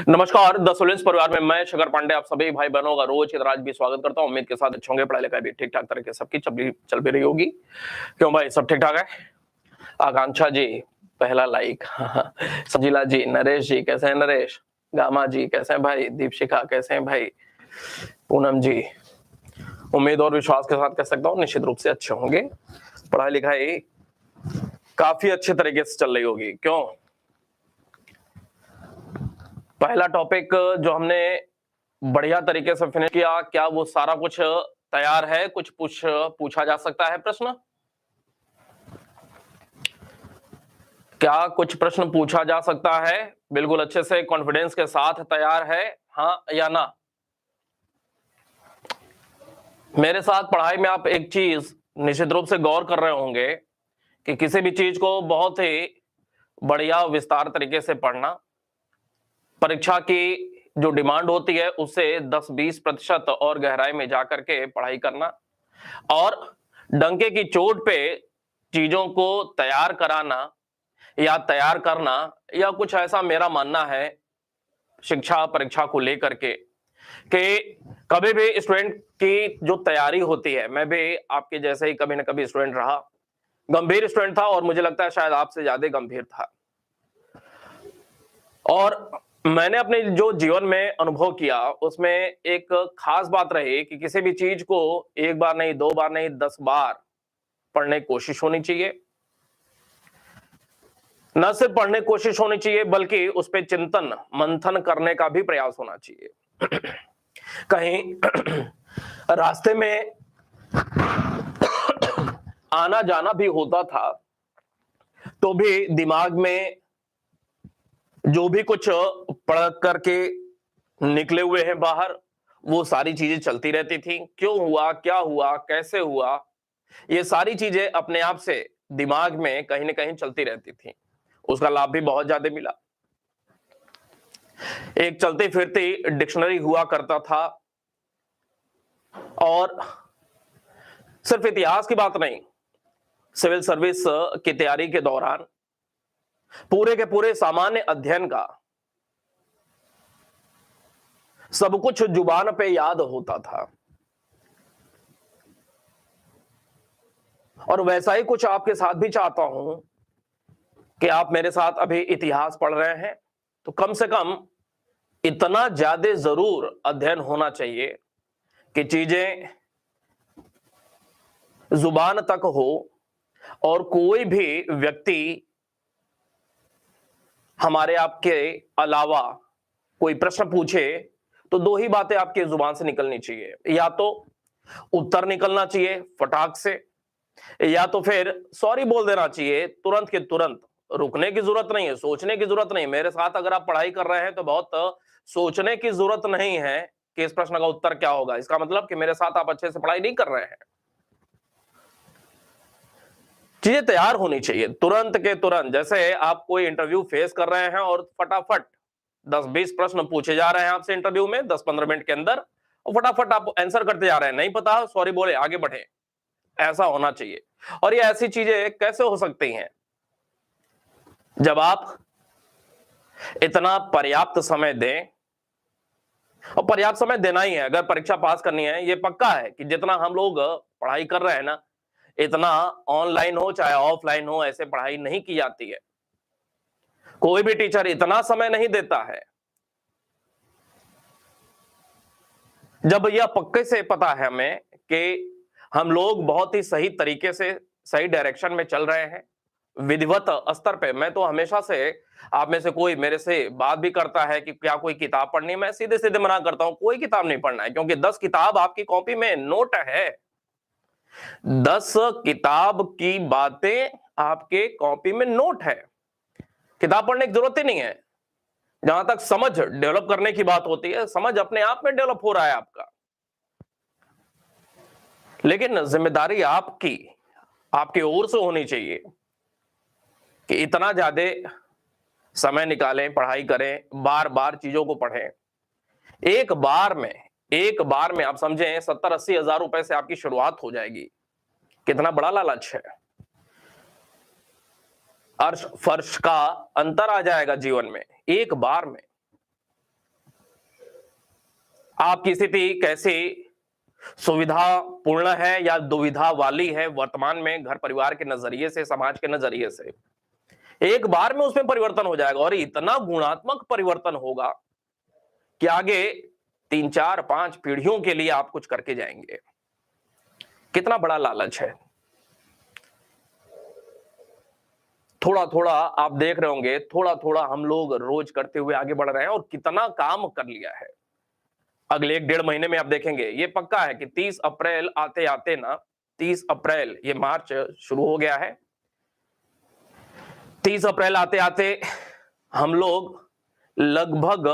नमस्कार, द सोलेंस परिवार में मैं शंकर पांडे आप सभी भाई बहनों का रोज की तरह आज भी स्वागत करता हूं। उम्मीद के साथ अच्छे होंगे, पढ़ाई लिखाई भी ठीक ठाक तरीके से सबकी चल भी रही होगी। क्यों भाई, सब ठीक ठाक है? आकांक्षा जी पहला लाइक सजीला जी, नरेश जी कैसे हैं? नरेश, गामा जी कैसे हैं भाई? दीपशिखा कैसे हैं भाई? पूनम जी, उम्मीद और विश्वास के साथ कह सकता हूँ निश्चित रूप से अच्छे होंगे। पढ़ाई लिखाई काफी अच्छे तरीके से चल रही होगी। क्यों? पहला टॉपिक जो हमने बढ़िया तरीके से फिनिश किया, क्या वो सारा कुछ तैयार है? कुछ पूछा जा सकता है प्रश्न? क्या कुछ प्रश्न पूछा जा सकता है? बिल्कुल अच्छे से कॉन्फिडेंस के साथ तैयार है, हाँ या ना? मेरे साथ पढ़ाई में आप एक चीज निश्चित रूप से गौर कर रहे होंगे कि किसी भी चीज को बहुत ही बढ़िया विस्तार तरीके से पढ़ना, परीक्षा की जो डिमांड होती है उससे 10-20% और गहराई में जाकर के पढ़ाई करना और डंके की चोट पे चीजों को तैयार कराना या तैयार करना, या कुछ ऐसा मेरा मानना है शिक्षा परीक्षा को लेकर के कि कभी भी स्टूडेंट की जो तैयारी होती है, मैं भी आपके जैसे ही कभी ना कभी स्टूडेंट रहा, गंभीर स्टूडेंट था और मुझे लगता है शायद आपसे ज्यादा गंभीर था। और मैंने अपने जो जीवन में अनुभव किया उसमें एक खास बात रही कि किसी भी चीज को एक बार नहीं, दो बार नहीं, 10 बार पढ़ने की कोशिश होनी चाहिए। न सिर्फ पढ़ने की कोशिश होनी चाहिए बल्कि उस पर चिंतन मंथन करने का भी प्रयास होना चाहिए। कहीं रास्ते में आना जाना भी होता था तो भी दिमाग में जो भी कुछ पढ़ करके निकले हुए हैं बाहर, वो सारी चीजें चलती रहती थी। क्यों हुआ, क्या हुआ, कैसे हुआ, ये सारी चीजें अपने आप से दिमाग में कहीं ना कहीं चलती रहती थी। उसका लाभ भी बहुत ज्यादा मिला। एक चलती फिरती डिक्शनरी हुआ करता था और सिर्फ इतिहास की बात नहीं, सिविल सर्विस की तैयारी के दौरान पूरे के पूरे सामान्य अध्ययन का सब कुछ जुबान पे याद होता था। और वैसा ही कुछ आपके साथ भी चाहता हूं कि आप मेरे साथ अभी इतिहास पढ़ रहे हैं तो कम से कम इतना ज्यादा जरूर अध्ययन होना चाहिए कि चीजें जुबान तक हो और कोई भी व्यक्ति हमारे आपके अलावा कोई प्रश्न पूछे तो दो ही बातें आपकी जुबान से निकलनी चाहिए, या तो उत्तर निकलना चाहिए फटाक से, या तो फिर सॉरी बोल देना चाहिए तुरंत के तुरंत। रुकने की जरूरत नहीं है, सोचने की जरूरत नहीं। मेरे साथ अगर आप पढ़ाई कर रहे हैं तो बहुत सोचने की जरूरत नहीं है कि इस प्रश्न का उत्तर क्या होगा। इसका मतलब कि मेरे साथ आप अच्छे से पढ़ाई नहीं कर रहे हैं। चीजें तैयार होनी चाहिए तुरंत के तुरंत। जैसे आप कोई इंटरव्यू फेस कर रहे हैं और फटाफट 10-20 प्रश्न पूछे जा रहे हैं आपसे इंटरव्यू में 10-15 मिनट के अंदर, और फटाफट आप आंसर करते जा रहे हैं। नहीं पता, सॉरी बोले, आगे बढ़े। ऐसा होना चाहिए। और ये ऐसी चीजें कैसे हो सकती हैं जब आप इतना पर्याप्त समय दें, और पर्याप्त समय देना ही है अगर परीक्षा पास करनी है। ये पक्का है कि जितना हम लोग पढ़ाई कर रहे हैं ना, इतना ऑनलाइन हो चाहे ऑफलाइन हो, ऐसे पढ़ाई नहीं की जाती है। कोई भी टीचर इतना समय नहीं देता है। जब यह पक्के से पता है हमें कि हम लोग बहुत ही सही तरीके से सही डायरेक्शन में चल रहे हैं विधिवत स्तर पे। मैं तो हमेशा से, आप में से कोई मेरे से बात भी करता है कि क्या कोई किताब पढ़नी है, मैं सीधे सीधे मना करता हूं, कोई किताब नहीं पढ़ना है, क्योंकि 10 किताब आपकी कॉपी में नोट है। 10 किताब की बातें आपके कॉपी में नोट है। किताब पढ़ने की जरूरत ही नहीं है। जहां तक समझ डेवलप करने की बात होती है, समझ अपने आप में डेवलप हो रहा है आपका। लेकिन जिम्मेदारी आपकी, आपकी ओर से होनी चाहिए कि इतना ज्यादा समय निकालें, पढ़ाई करें, बार बार चीजों को पढ़ें। एक बार में आप समझें 70-80 हजार रुपए से आपकी शुरुआत हो जाएगी। कितना बड़ा लालच है। अर्श फर्श का अंतर आ जाएगा जीवन में एक बार में। आपकी स्थिति कैसी सुविधा पूर्ण है या दुविधा वाली है वर्तमान में, घर परिवार के नजरिए से, समाज के नजरिए से, एक बार में उसमें परिवर्तन हो जाएगा और इतना गुणात्मक परिवर्तन होगा कि आगे 3 4 5 पीढ़ियों के लिए आप कुछ करके जाएंगे। कितना बड़ा लालच है। थोड़ा थोड़ा आप देख रहे होंगे, थोड़ा थोड़ा हम लोग रोज करते हुए आगे बढ़ रहे हैं और कितना काम कर लिया है। अगले 1 1.5 महीने में आप देखेंगे, ये पक्का है कि 30 अप्रैल आते आते ना, 30 अप्रैल, ये मार्च शुरू हो गया है, 30 अप्रैल आते आते हम लोग लगभग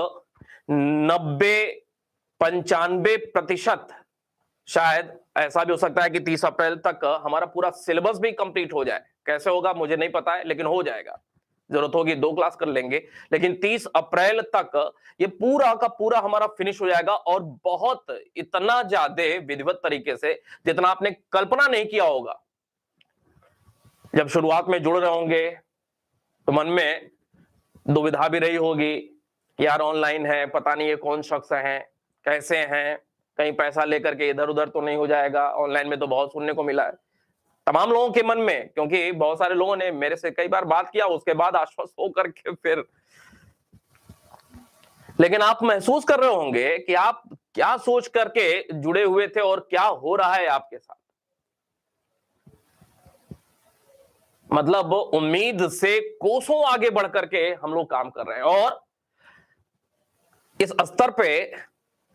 90-95% शायद ऐसा भी हो सकता है कि 30 अप्रैल तक हमारा पूरा सिलेबस भी कंप्लीट हो जाए। कैसे होगा मुझे नहीं पता है, लेकिन हो जाएगा। जरूरत होगी 2 क्लास कर लेंगे, लेकिन 30 अप्रैल तक ये पूरा का पूरा हमारा फिनिश हो जाएगा और बहुत इतना ज्यादा विधिवत तरीके से जितना आपने कल्पना नहीं किया होगा। जब शुरुआत में जुड़ रहे होंगे तो मन में दुविधा भी रही होगी, यार ऑनलाइन है, पता नहीं ये कौन शख्स है, कैसे हैं, कहीं पैसा लेकर के इधर उधर तो नहीं हो जाएगा। ऑनलाइन में तो बहुत सुनने को मिला है तमाम लोगों के मन में, क्योंकि बहुत सारे लोगों ने मेरे से कई बार बात किया, उसके बाद आश्वस्त होकर के फिर। लेकिन आप महसूस कर रहे होंगे कि आप क्या सोच करके जुड़े हुए थे और क्या हो रहा है आपके साथ। मतलब उम्मीद से कोसों आगे बढ़ करके हम लोग काम कर रहे हैं और इस स्तर पे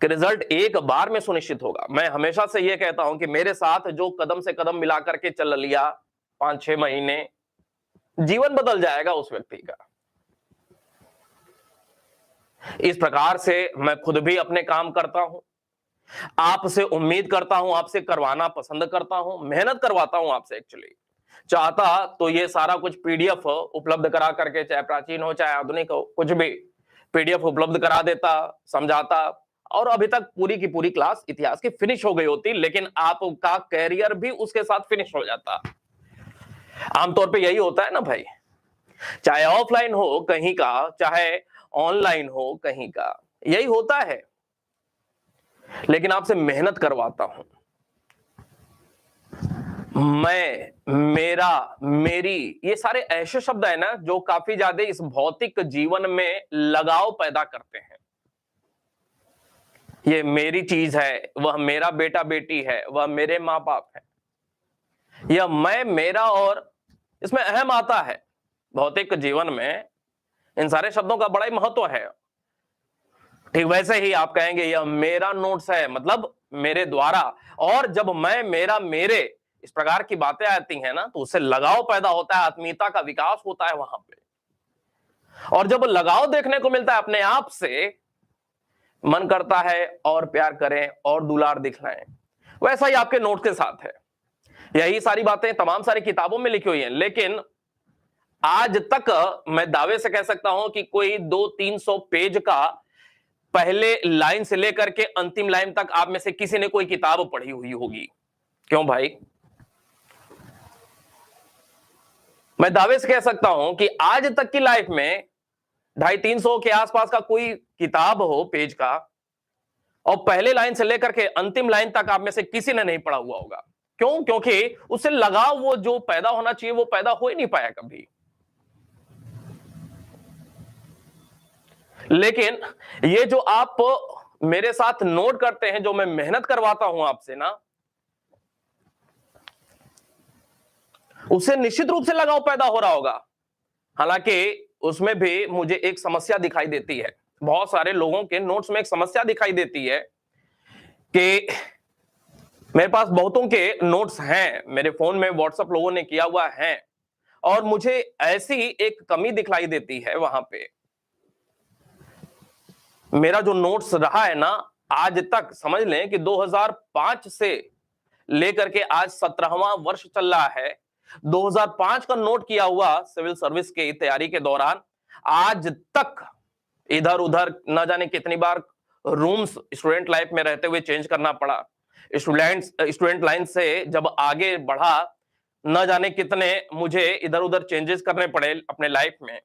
रिजल्ट एक बार में सुनिश्चित होगा। मैं हमेशा से यह कहता हूं कि मेरे साथ जो कदम से कदम मिला करके चल लिया 5 6 महीने, जीवन बदल जाएगा उस व्यक्ति का। इस प्रकार से मैं खुद भी अपने काम करता हूं, आपसे उम्मीद करता हूं, आपसे करवाना पसंद करता हूं, मेहनत करवाता हूं आपसे। एक्चुअली चाहता तो ये सारा कुछ पीडीएफ उपलब्ध करा करके, चाहे प्राचीन हो चाहे आधुनिक हो, कुछ भी पीडीएफ उपलब्ध करा देता, समझाता और अभी तक पूरी की पूरी क्लास इतिहास की फिनिश हो गई होती, लेकिन आपका कैरियर भी उसके साथ फिनिश हो जाता। आमतौर पे यही होता है ना भाई, चाहे ऑफलाइन हो कहीं का, चाहे ऑनलाइन हो कहीं का, यही होता है। लेकिन आपसे मेहनत करवाता हूं मैं, मेरा, मेरी, ये सारे ऐसे शब्द है ना जो काफी ज्यादा इस भौतिक जीवन में लगाव पैदा करते हैं। ये मेरी चीज है, वह मेरा बेटा बेटी है, वह मेरे माँ बाप है, यह मैं, मेरा, और इसमें अहम आता है। भौतिक जीवन में इन सारे शब्दों का बड़ा ही महत्व है। ठीक वैसे ही आप कहेंगे यह मेरा नोट्स है, मतलब मेरे द्वारा, और जब मैं, मेरा, मेरे, इस प्रकार की बातें आती हैं ना तो उससे लगाव पैदा होता है, आत्मीयता का विकास होता है वहां पे। और जब लगाव देखने को मिलता है अपने आप से, मन करता है और प्यार करें और दुलार दिखलाएं। वैसा ही आपके नोट्स के साथ है। यही सारी बातें तमाम सारी किताबों में लिखी हुई हैं, लेकिन आज तक मैं दावे से कह सकता हूं कि कोई 200-300 पेज का पहले लाइन से लेकर के अंतिम लाइन तक आप में से किसी ने कोई किताब पढ़ी हुई होगी। क्यों भाई? मैं दावे से कह सकता हूं कि आज तक की लाइफ में 250-300 के आसपास का कोई किताब हो पेज का, और पहले लाइन से लेकर के अंतिम लाइन तक आप में से किसी ने नहीं पढ़ा हुआ होगा। क्यों? क्योंकि उससे लगाव वो जो पैदा होना चाहिए वो पैदा हो ही नहीं पाया कभी। लेकिन ये जो आप मेरे साथ नोट करते हैं, जो मैं मेहनत करवाता हूं आपसे ना, उससे निश्चित रूप से लगाव पैदा हो रहा होगा। हालांकि उसमें भी मुझे एक समस्या दिखाई देती है, बहुत सारे लोगों के नोट्स में एक समस्या दिखाई देती है कि मेरे पास बहुतों के नोट्स हैं, मेरे फोन में व्हाट्सएप लोगों ने किया हुआ है, और मुझे ऐसी एक कमी दिखलाई देती है वहां पे। मेरा जो नोट्स रहा है ना आज तक, समझ लें कि 2005 से लेकर के आज 17वां वर्ष चल रहा है, 2005 का नोट किया हुआ सिविल सर्विस की तैयारी के दौरान आज तक इधर उधर न जाने कितनी बार रूम्स स्टूडेंट लाइफ में रहते हुए चेंज करना पड़ा। स्टूडेंट लाइन से जब आगे बढ़ा, न जाने कितने मुझे इधर उधर चेंजेस करने पड़े अपने लाइफ में।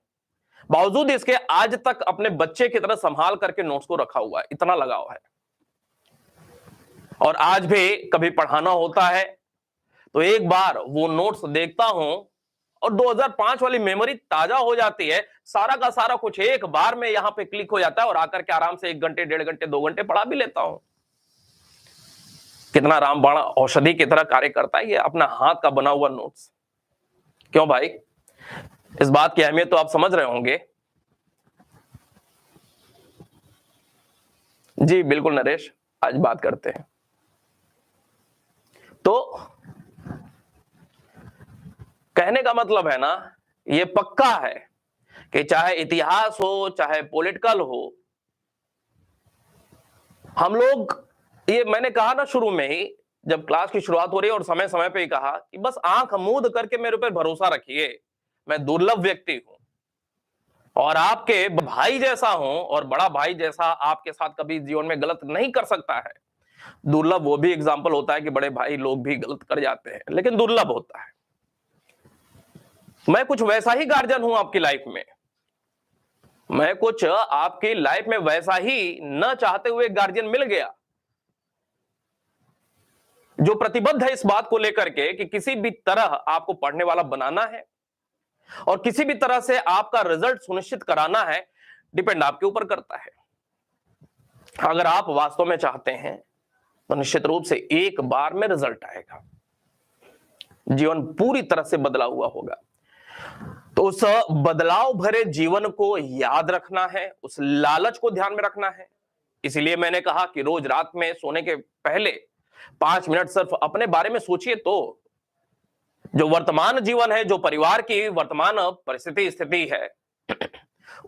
बावजूद इसके आज तक अपने बच्चे की तरह संभाल करके नोट्स को रखा हुआ है, इतना लगाव है। और आज भी कभी पढ़ाना होता है तो एक बार वो नोट्स देखता हूं और 2005 वाली मेमोरी ताजा हो जाती है। सारा का सारा कुछ एक बार में यहां पे क्लिक हो जाता है और आकर के आराम से 1 घंटे, 1.5 घंटे, 2 घंटे पढ़ा भी लेता हूं। कितना रामबाण औषधि की तरह कार्य करता है ये अपना हाथ का बना हुआ नोट्स। क्यों भाई, इस बात की अहमियत तो आप समझ रहे होंगे। जी बिल्कुल नरेश, आज बात करते हैं। तो कहने का मतलब है ना, ये पक्का है कि चाहे इतिहास हो चाहे पॉलिटिकल हो, हम लोग, ये मैंने कहा ना शुरू में ही जब क्लास की शुरुआत हो रही है और समय समय पे ही कहा कि बस आंख मूंद करके मेरे ऊपर भरोसा रखिए, मैं दुर्लभ व्यक्ति हूं और आपके भाई जैसा हूं और बड़ा भाई जैसा आपके साथ कभी जीवन में गलत नहीं कर सकता है। दुर्लभ वो भी एग्जाम्पल होता है कि बड़े भाई लोग भी गलत कर जाते हैं, लेकिन दुर्लभ होता है। मैं कुछ वैसा ही गार्जियन हूं आपकी लाइफ में, मैं कुछ आपकी लाइफ में वैसा ही न चाहते हुए गार्जियन मिल गया जो प्रतिबद्ध है इस बात को लेकर के कि किसी भी तरह आपको पढ़ने वाला बनाना है और किसी भी तरह से आपका रिजल्ट सुनिश्चित कराना है। डिपेंड आपके ऊपर करता है। अगर आप वास्तव में चाहते हैं तो निश्चित रूप से एक बार में रिजल्ट आएगा, जीवन पूरी तरह से बदला हुआ होगा। तो उस बदलाव भरे जीवन को याद रखना है, उस लालच को ध्यान में रखना है। इसीलिए मैंने कहा कि रोज रात में सोने के पहले 5 मिनट सिर्फ अपने बारे में सोचिए। तो जो वर्तमान जीवन है, जो परिवार की वर्तमान परिस्थिति स्थिति है,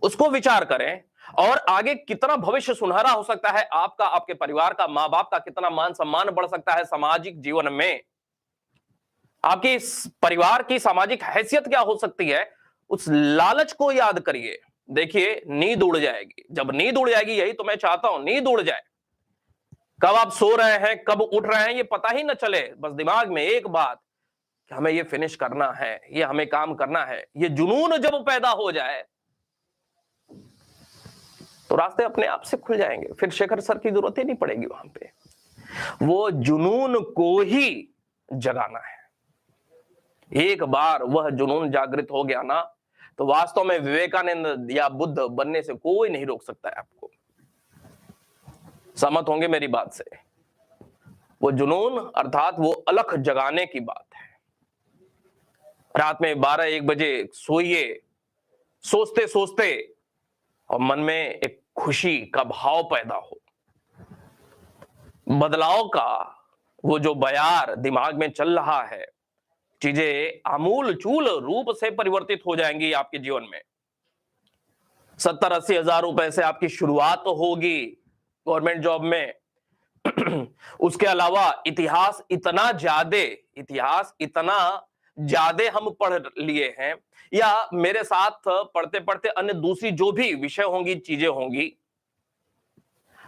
उसको विचार करें और आगे कितना भविष्य सुनहरा हो सकता है आपका, आपके परिवार का, मां बाप का कितना मान सम्मान बढ़ सकता है सामाजिक जीवन में, आपकी परिवार की सामाजिक हैसियत क्या हो सकती है, उस लालच को याद करिए। देखिए नींद उड़ जाएगी, जब नींद उड़ जाएगी, यही तो मैं चाहता हूं, नींद उड़ जाए। कब आप सो रहे हैं कब उठ रहे हैं ये पता ही ना चले, बस दिमाग में एक बात कि हमें ये फिनिश करना है, ये हमें काम करना है। ये जुनून जब पैदा हो जाए तो रास्ते अपने आप से खुल जाएंगे, फिर शेखर सर की जरूरत ही नहीं पड़ेगी वहां पे। वो जुनून को ही जगाना है। एक बार वह जुनून जागृत हो गया ना, तो वास्तव में विवेकानंद या बुद्ध बनने से कोई नहीं रोक सकता है आपको। सहमत होंगे मेरी बात से। वो जुनून अर्थात वो अलख जगाने की बात है। रात में 12-1 बजे सोइए, सोचते सोचते और मन में एक खुशी का भाव पैदा हो, बदलाव का वो जो बयार दिमाग में चल रहा है, चीजें आमूल चूल रूप से परिवर्तित हो जाएंगी आपके जीवन में। 70-80 हजार रुपए से आपकी शुरुआत होगी गवर्नमेंट जॉब में। उसके अलावा इतिहास इतना ज्यादा हम पढ़ लिए हैं, या मेरे साथ पढ़ते पढ़ते अन्य दूसरी जो भी विषय होंगी, चीजें होंगी,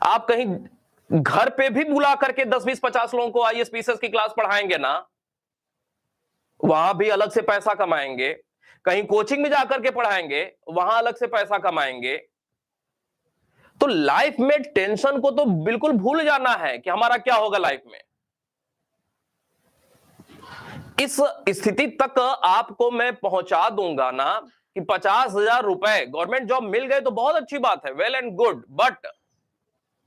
आप कहीं घर पे भी बुला करके 10-20-50 लोगों को आईएएस पीसीएस की क्लास पढ़ाएंगे ना, वहां भी अलग से पैसा कमाएंगे। कहीं कोचिंग में जाकर के पढ़ाएंगे, वहां अलग से पैसा कमाएंगे। तो लाइफ में टेंशन को तो बिल्कुल भूल जाना है कि हमारा क्या होगा लाइफ में। इस स्थिति तक आपको मैं पहुंचा दूंगा ना कि 50,000 रुपए गवर्नमेंट जॉब मिल गए तो बहुत अच्छी बात है, well and good, but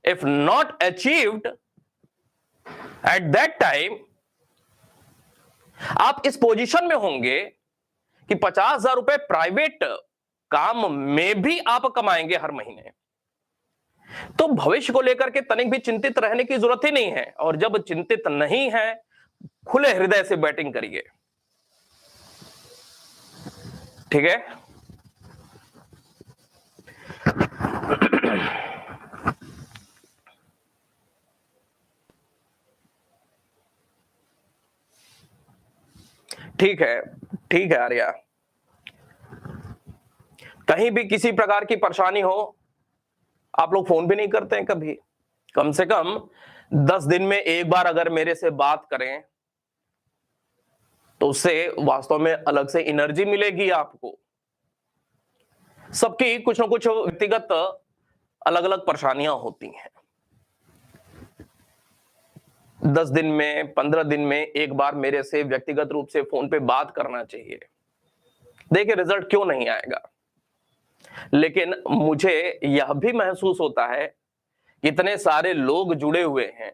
if not achieved at that time, आप इस पोजीशन में होंगे कि 50,000 रुपए प्राइवेट काम में भी आप कमाएंगे हर महीने। तो भविष्य को लेकर के तनिक भी चिंतित रहने की जरूरत ही नहीं है। और जब चिंतित नहीं है, खुले हृदय से बैटिंग करिए, ठीक है। ठीक है, ठीक है आर्या। कहीं भी किसी प्रकार की परेशानी हो, आप लोग फोन भी नहीं करते हैं कभी। कम से कम 10 दिन में एक बार अगर मेरे से बात करें तो उससे वास्तव में अलग से एनर्जी मिलेगी आपको। सबकी कुछ ना कुछ व्यक्तिगत अलग अलग परेशानियां होती हैं। 10 दिन में, 15 दिन में एक बार मेरे से व्यक्तिगत रूप से फोन पे बात करना चाहिए। देखिए रिजल्ट क्यों नहीं आएगा, लेकिन मुझे यह भी महसूस होता है कि इतने सारे लोग जुड़े हुए हैं,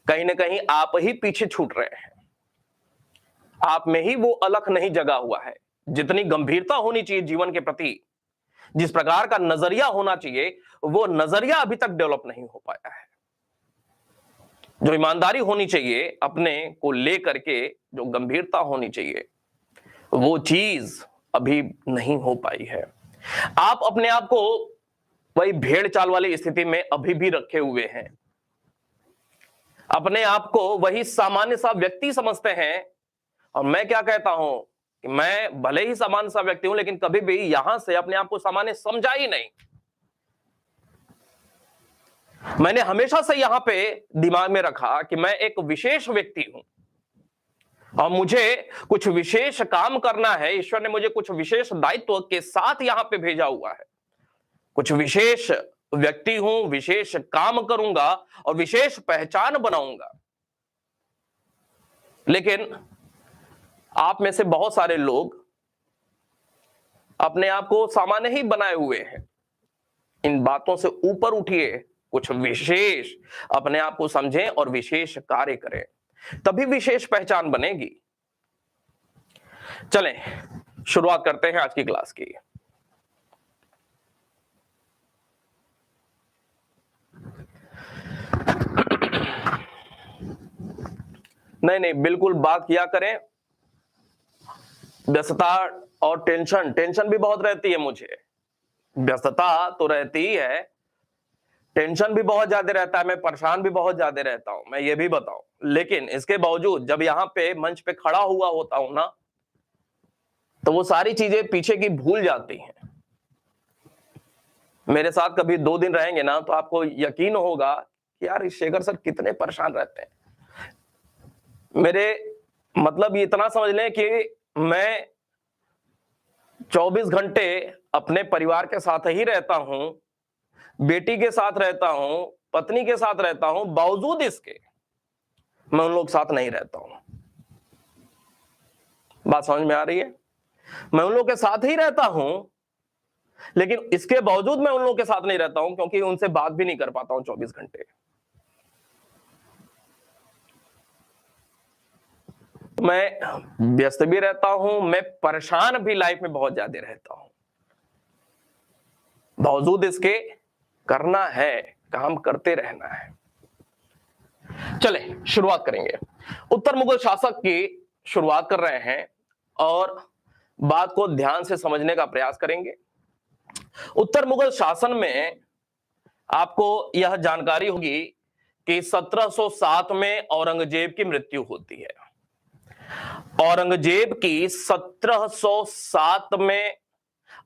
कहीं ना कहीं आप ही पीछे छूट रहे हैं। आप में ही वो अलख नहीं जगा हुआ है। जितनी गंभीरता होनी चाहिए जीवन के प्रति, जिस प्रकार का नजरिया होना चाहिए, वो नजरिया अभी तक डेवलप नहीं हो पाया है। जो ईमानदारी होनी चाहिए अपने को लेकर के, जो गंभीरता होनी चाहिए, वो चीज अभी नहीं हो पाई है। आप अपने आप को वही भेड़ चाल वाली स्थिति में अभी भी रखे हुए हैं। अपने आप को वही सामान्य सा व्यक्ति समझते हैं। और मैं क्या कहता हूं कि मैं भले ही सामान्य सा व्यक्ति हूं, लेकिन कभी भी यहां से अपने आप को सामान्य समझा ही नहीं। मैंने हमेशा से यहां पे दिमाग में रखा कि मैं एक विशेष व्यक्ति हूं और मुझे कुछ विशेष काम करना है। ईश्वर ने मुझे कुछ विशेष दायित्व के साथ यहां पे भेजा हुआ है। कुछ विशेष व्यक्ति हूं, विशेष काम करूंगा और विशेष पहचान बनाऊंगा। लेकिन आप में से बहुत सारे लोग अपने आप को सामान्य ही बनाए हुए हैं। इन बातों से ऊपर उठिए, कुछ विशेष अपने आप को समझें और विशेष कार्य करें, तभी विशेष पहचान बनेगी। चलें शुरुआत करते हैं आज की क्लास की। नहीं, बिल्कुल बात किया करें। व्यस्तता और टेंशन भी बहुत रहती है मुझे। व्यस्तता तो रहती ही है, टेंशन भी बहुत ज्यादा रहता है, मैं परेशान भी बहुत ज्यादा रहता हूं, मैं ये भी बताऊं। लेकिन इसके बावजूद जब यहां पे मंच पे खड़ा हुआ होता हूं ना, तो वो सारी चीजें पीछे की भूल जाती हैं। मेरे साथ कभी 2 दिन रहेंगे ना, तो आपको यकीन होगा कि यार शेखर सर कितने परेशान रहते हैं। मेरे मतलब ये इतना समझ लें कि मैं 24 घंटे अपने परिवार के साथ ही रहता हूं, बेटी के साथ रहता हूं, पत्नी के साथ रहता हूं, बावजूद इसके मैं उन लोग के साथ नहीं रहता हूं। बात समझ में आ रही है? मैं उन लोग के साथ ही रहता हूं, लेकिन इसके बावजूद मैं उन लोग के साथ नहीं रहता हूं, क्योंकि उनसे बात भी नहीं कर पाता हूं 24 घंटे। मैं व्यस्त भी रहता हूं, मैं परेशान भी लाइफ में बहुत ज्यादा रहता हूं। बावजूद इसके करना है, काम करते रहना है। चले शुरुआत करेंगे। उत्तर मुगल शासक की शुरुआत कर रहे हैं और बात को ध्यान से समझने का प्रयास करेंगे। उत्तर मुगल शासन में आपको यह जानकारी होगी कि 1707 में औरंगजेब की मृत्यु होती है। औरंगजेब की 1707 में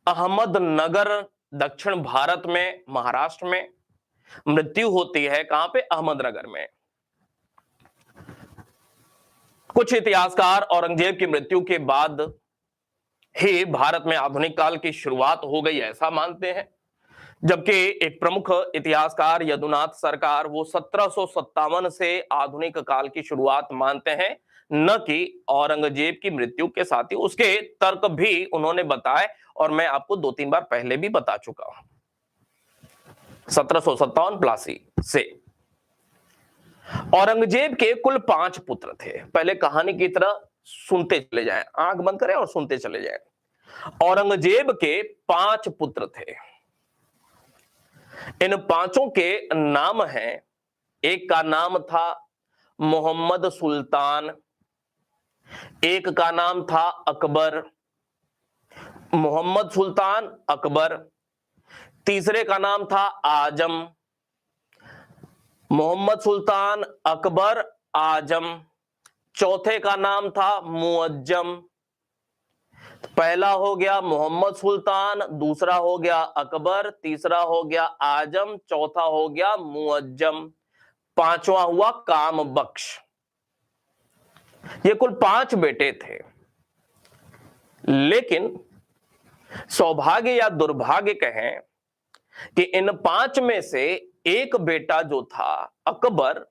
अहमदनगर, दक्षिण भारत में, महाराष्ट्र में मृत्यु होती है। कहां पे? अहमदनगर में। कुछ इतिहासकार औरंगजेब की मृत्यु के बाद ही भारत में आधुनिक काल की शुरुआत हो गई ऐसा मानते हैं, जबकि एक प्रमुख इतिहासकार यदुनाथ सरकार वो 1757 से आधुनिक काल की शुरुआत मानते हैं, न कि औरंगजेब की मृत्यु के साथ ही। उसके तर्क भी उन्होंने बताए और मैं आपको 2-3 बार पहले भी बता चुका हूं। 1757 प्लासी से औरंगजेब के कुल 5 पुत्र थे। पहले कहानी की तरह सुनते चले जाएं, आंख बंद करें और सुनते चले जाएं। औरंगजेब के 5 पुत्र थे। इन 5 के नाम हैं, एक का नाम था मोहम्मद सुल्तान, एक का नाम था अकबर, मोहम्मद सुल्तान अकबर। तीसरे का नाम था आजम, मोहम्मद सुल्तान अकबर आजम। चौथे का नाम था मुअज्जम। पहला हो गया मोहम्मद सुल्तान, दूसरा हो गया अकबर, तीसरा हो गया आजम, चौथा हो गया मुअज्जम, 5वां हुआ काम बख्श। ये कुल 5 बेटे थे। लेकिन सौभाग्य या दुर्भाग्य कहें कि इन 5 में से एक बेटा जो था अकबर,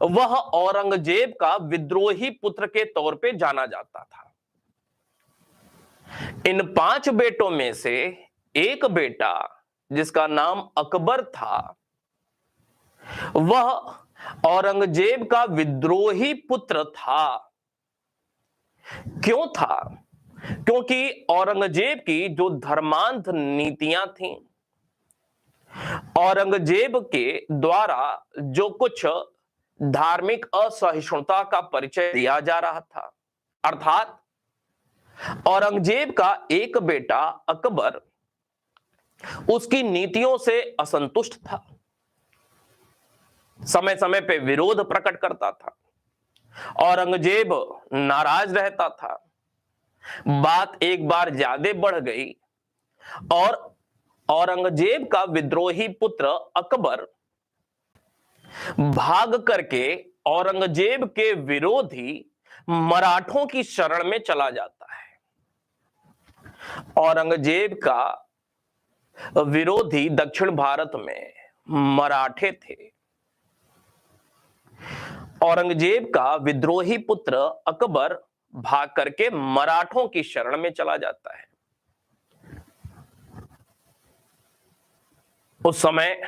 वह औरंगजेब का विद्रोही पुत्र के तौर पे जाना जाता था। इन 5 बेटों में से एक बेटा जिसका नाम अकबर था, वह औरंगजेब का विद्रोही पुत्र था। क्यों था? क्योंकि औरंगजेब की जो धर्मांध नीतियां थीं, औरंगजेब के द्वारा जो कुछ धार्मिक असहिष्णुता का परिचय दिया जा रहा था, अर्थात औरंगजेब का एक बेटा अकबर उसकी नीतियों से असंतुष्ट था, समय समय पे विरोध प्रकट करता था, औरंगजेब नाराज रहता था। बात एक बार ज्यादा बढ़ गई और औरंगजेब का विद्रोही पुत्र अकबर भाग करके औरंगजेब के विरोधी मराठों की शरण में चला जाता है। औरंगजेब का विरोधी दक्षिण भारत में मराठे थे। औरंगजेब का विद्रोही पुत्र अकबर भाग करके मराठों की शरण में चला जाता है। उस समय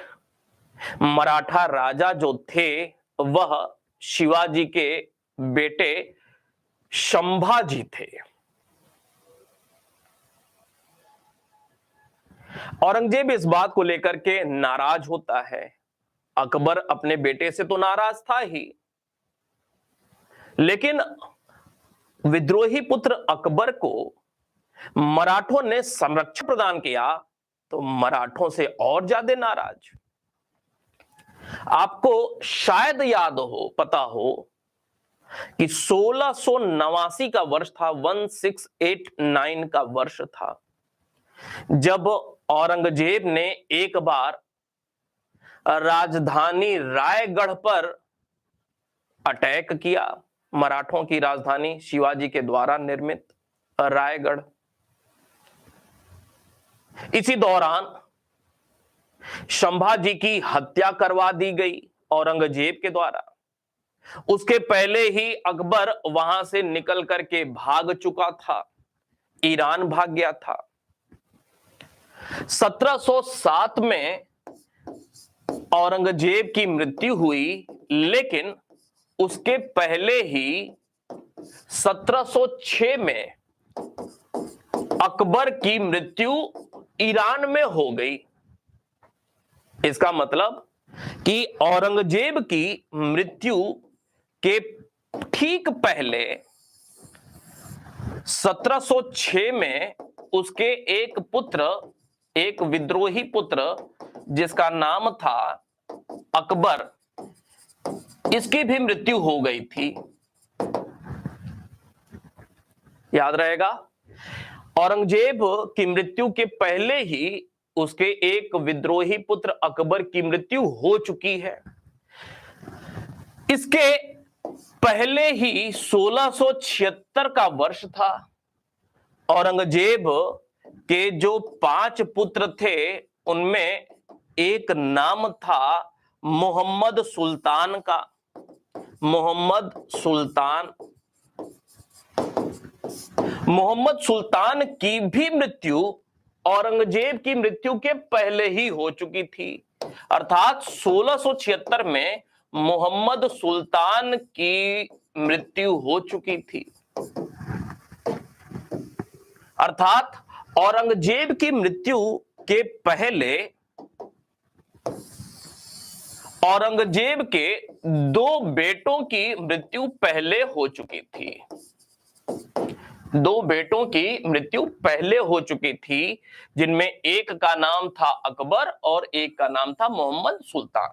मराठा राजा जो थे वह शिवाजी के बेटे संभाजी थे। औरंगजेब इस बात को लेकर के नाराज होता है। अकबर अपने बेटे से तो नाराज था ही, लेकिन विद्रोही पुत्र अकबर को मराठों ने संरक्षण प्रदान किया तो मराठों से और ज्यादा नाराज। आपको शायद याद हो, पता हो कि 1689 का वर्ष था, 1689 का वर्ष था, जब औरंगजेब ने एक बार राजधानी रायगढ़ पर अटैक किया। मराठों की राजधानी शिवाजी के द्वारा निर्मित रायगढ़। इसी दौरान संभाजी की हत्या करवा दी गई औरंगजेब के द्वारा। उसके पहले ही अकबर वहां से निकल करके भाग चुका था, ईरान भाग गया था। 1707 में औरंगजेब की मृत्यु हुई, लेकिन उसके पहले ही 1706 में अकबर की मृत्यु ईरान में हो गई। इसका मतलब कि औरंगजेब की मृत्यु के ठीक पहले 1706 में उसके एक पुत्र, एक विद्रोही पुत्र जिसका नाम था अकबर, इसकी भी मृत्यु हो गई थी। याद रहेगा, औरंगजेब की मृत्यु के पहले ही उसके एक विद्रोही पुत्र अकबर की मृत्यु हो चुकी है। इसके पहले ही 1676 का वर्ष था। औरंगजेब के जो 5 पुत्र थे उनमें एक नाम था मोहम्मद सुल्तान का। मोहम्मद सुल्तान की भी मृत्यु औरंगजेब की मृत्यु के पहले ही हो चुकी थी। अर्थात 1676 में मोहम्मद सुल्तान की मृत्यु हो चुकी थी। अर्थात औरंगजेब की मृत्यु के पहले औरंगजेब के 2 बेटों की मृत्यु पहले हो चुकी थी। 2 बेटों की मृत्यु पहले हो चुकी थी, जिनमें एक का नाम था अकबर और एक का नाम था मोहम्मद सुल्तान।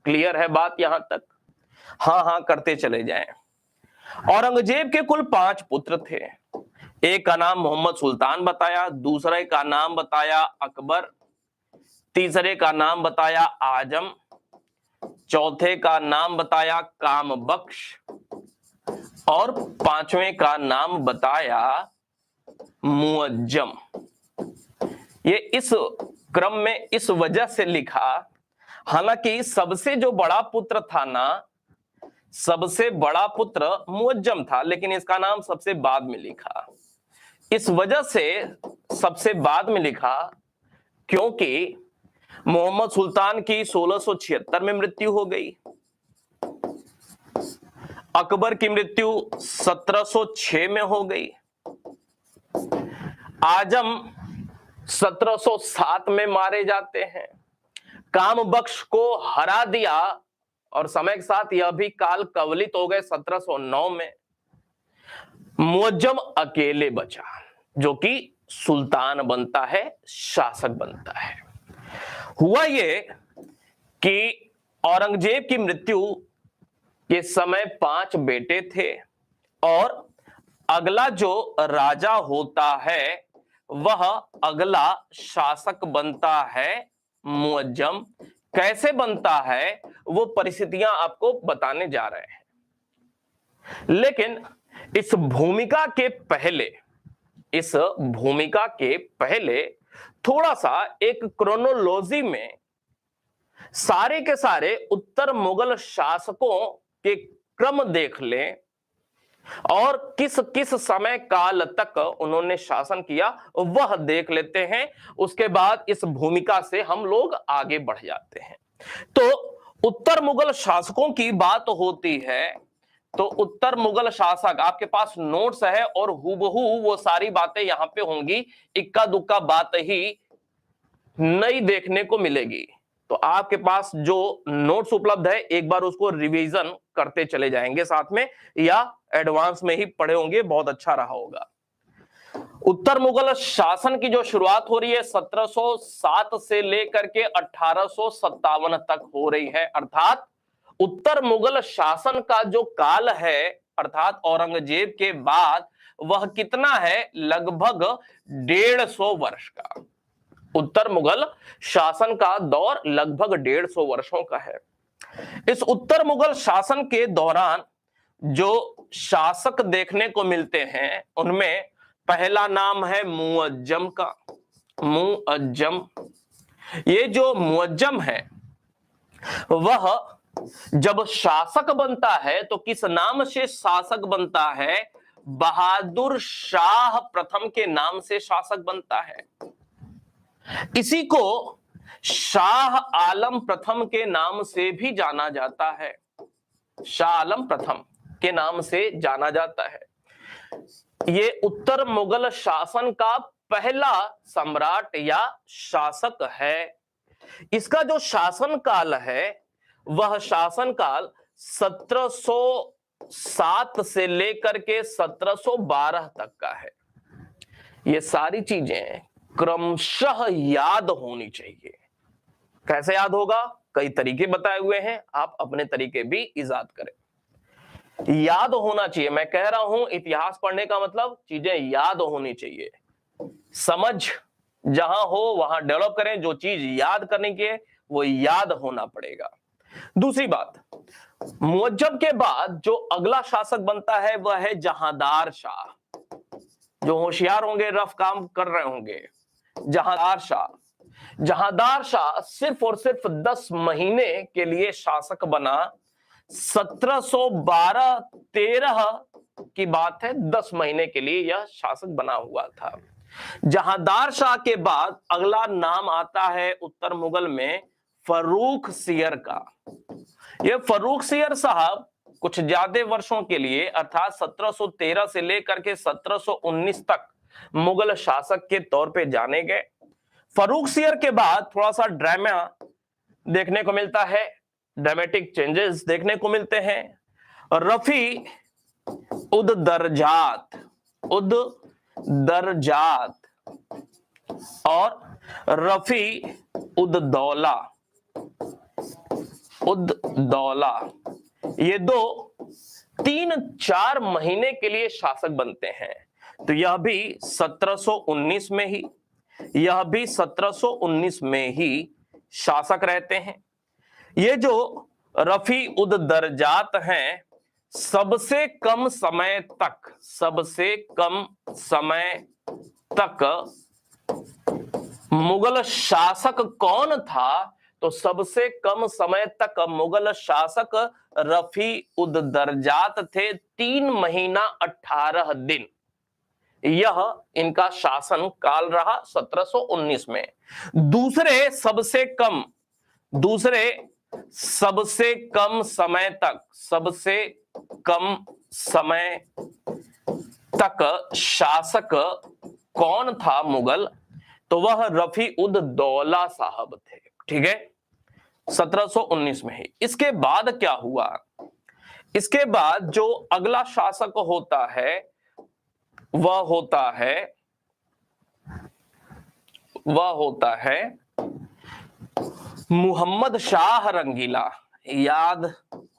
क्लियर है बात यहां तक? हाँ हाँ करते चले जाएं। औरंगजेब के कुल 5 पुत्र थे। एक का नाम मोहम्मद सुल्तान बताया, दूसरे का नाम बताया अकबर, तीसरे का नाम बताया आजम, चौथे का नाम बताया काम बख्श और 5वें का नाम बताया मुअज्जम। ये इस क्रम में इस वजह से लिखा, हालांकि सबसे जो बड़ा पुत्र था ना, सबसे बड़ा पुत्र मुअज्जम था, लेकिन इसका नाम सबसे बाद में लिखा। इस वजह से सबसे बाद में लिखा क्योंकि मोहम्मद सुल्तान की 1676 में मृत्यु हो गई, अकबर की मृत्यु 1706 में हो गई, आजम 1707 में मारे जाते हैं, काम बख्श को हरा दिया और समय के साथ यह भी काल कवलित हो गए 1709 में। मुअज्जम अकेले बचा जो कि सुल्तान बनता है, शासक बनता है। हुआ ये कि औरंगजेब की मृत्यु के समय 5 बेटे थे और अगला जो राजा होता है वह अगला शासक बनता है मुअज्जम। कैसे बनता है वो परिस्थितियां आपको बताने जा रहे हैं, लेकिन इस भूमिका के पहले थोड़ा सा एक क्रोनोलॉजी में सारे के सारे उत्तर मुगल शासकों के क्रम देख लें और किस किस समय काल तक उन्होंने शासन किया वह देख लेते हैं। उसके बाद इस भूमिका से हम लोग आगे बढ़ जाते हैं। तो उत्तर मुगल शासकों की बात होती है तो उत्तर मुगल शासक, आपके पास नोट्स है और हूबहू वो सारी बातें यहां पे होंगी, इक्का दुक्का बात ही नई देखने को मिलेगी। तो आपके पास जो नोट्स उपलब्ध है एक बार उसको रिवीजन करते चले जाएंगे साथ में, या एडवांस में ही पढ़े होंगे, बहुत अच्छा रहा होगा। उत्तर मुगल शासन की जो शुरुआत हो रही है 1707 से लेकर के 1857 तक हो रही है, अर्थात उत्तर मुगल शासन का जो काल है अर्थात औरंगजेब के बाद वह कितना है, लगभग 150 वर्ष का। उत्तर मुगल शासन का दौर लगभग 150 वर्षों का है। इस उत्तर मुगल शासन के दौरान जो शासक देखने को मिलते हैं उनमें पहला नाम है मुअज्जम का। मुअज्जम, ये जो मुअज्जम है वह जब शासक बनता है तो किस नाम से शासक बनता है, बहादुर शाह प्रथम के नाम से शासक बनता है। इसी को शाह आलम प्रथम के नाम से भी जाना जाता है, शाह आलम प्रथम के नाम से जाना जाता है। ये उत्तर मुगल शासन का पहला सम्राट या शासक है। इसका जो शासन काल है वह शासन काल 1707 से लेकर के 1712 तक का है। ये सारी चीजें क्रमशः याद होनी चाहिए। कैसे याद होगा, कई तरीके बताए हुए हैं, आप अपने तरीके भी इजाद करें। याद होना चाहिए, मैं कह रहा हूं इतिहास पढ़ने का मतलब चीजें याद होनी चाहिए। समझ जहां हो वहां डेवलप करें, जो चीज याद करने की है वो याद होना पड़ेगा। दूसरी बात, मुअज्जम के बाद जो अगला शासक बनता है वह है जहांदार शाह। जो होशियार होंगे, रफ काम कर रहे होंगे, जहांदार शाह। जहांदार शाह सिर्फ और सिर्फ 10 महीने के लिए शासक बना। 1712-13 की बात है, 10 महीने के लिए यह शासक बना हुआ था। जहांदार शाह के बाद अगला नाम आता है उत्तर मुगल में फर्रुख सियर का। यह फर्रुख सियर साहब कुछ ज्यादा वर्षों के लिए अर्थात 1713 से लेकर के 1719 तक मुगल शासक के तौर पे जाने गए। फर्रुख सियर के बाद थोड़ा सा ड्रामा देखने को मिलता है, ड्रामेटिक चेंजेस देखने को मिलते हैं। रफी उद दरजात और रफी उद दौला ये 2-3-4 महीने के लिए शासक बनते हैं। तो यह भी 1719 में ही, यह भी 1719 में ही शासक रहते हैं। ये जो रफी उद दरजात हैं सबसे कम समय तक मुगल शासक कौन था, तो सबसे कम समय तक मुगल शासक रफी उद दरजात थे 3 महीना 18 दिन। यह इनका शासन काल रहा 1719 में। दूसरे सबसे कम समय तक शासक कौन था मुगल, तो वह रफी उद दौला साहब थे। ठीक है, 1719 में ही। इसके बाद क्या हुआ, इसके बाद जो अगला शासक होता है वह होता है मोहम्मद शाह रंगीला। याद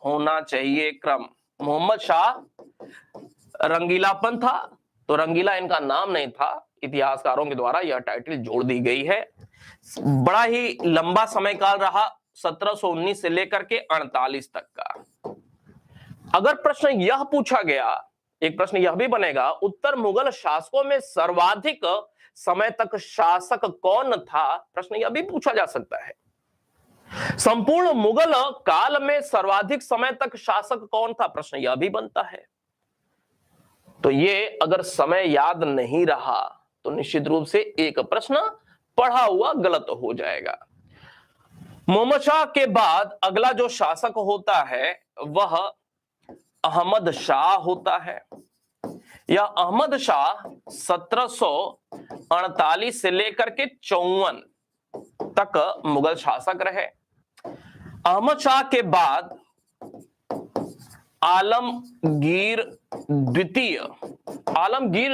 होना चाहिए क्रम। मोहम्मद शाह रंगीलापन था, तो रंगीला इनका नाम नहीं था, इतिहासकारों के द्वारा यह टाइटल जोड़ दी गई है। बड़ा ही लंबा समय काल रहा, 1719 से लेकर के 48 तक का। अगर प्रश्न यह पूछा गया, एक प्रश्न यह भी बनेगा, उत्तर मुगल शासकों में सर्वाधिक समय तक शासक कौन था, प्रश्न यह भी पूछा जा सकता है। संपूर्ण मुगल काल में सर्वाधिक समय तक शासक कौन था, प्रश्न यह भी बनता है। तो ये अगर समय याद नहीं रहा तो निश्चित रूप से एक प्रश्न पढ़ा हुआ गलत हो जाएगा। मोहम्मद शाह के बाद अगला जो शासक होता है वह अहमद शाह होता है। यह अहमद शाह 1748 से लेकर के 54 तक मुगल शासक रहे। अहमद शाह के बाद आलमगीर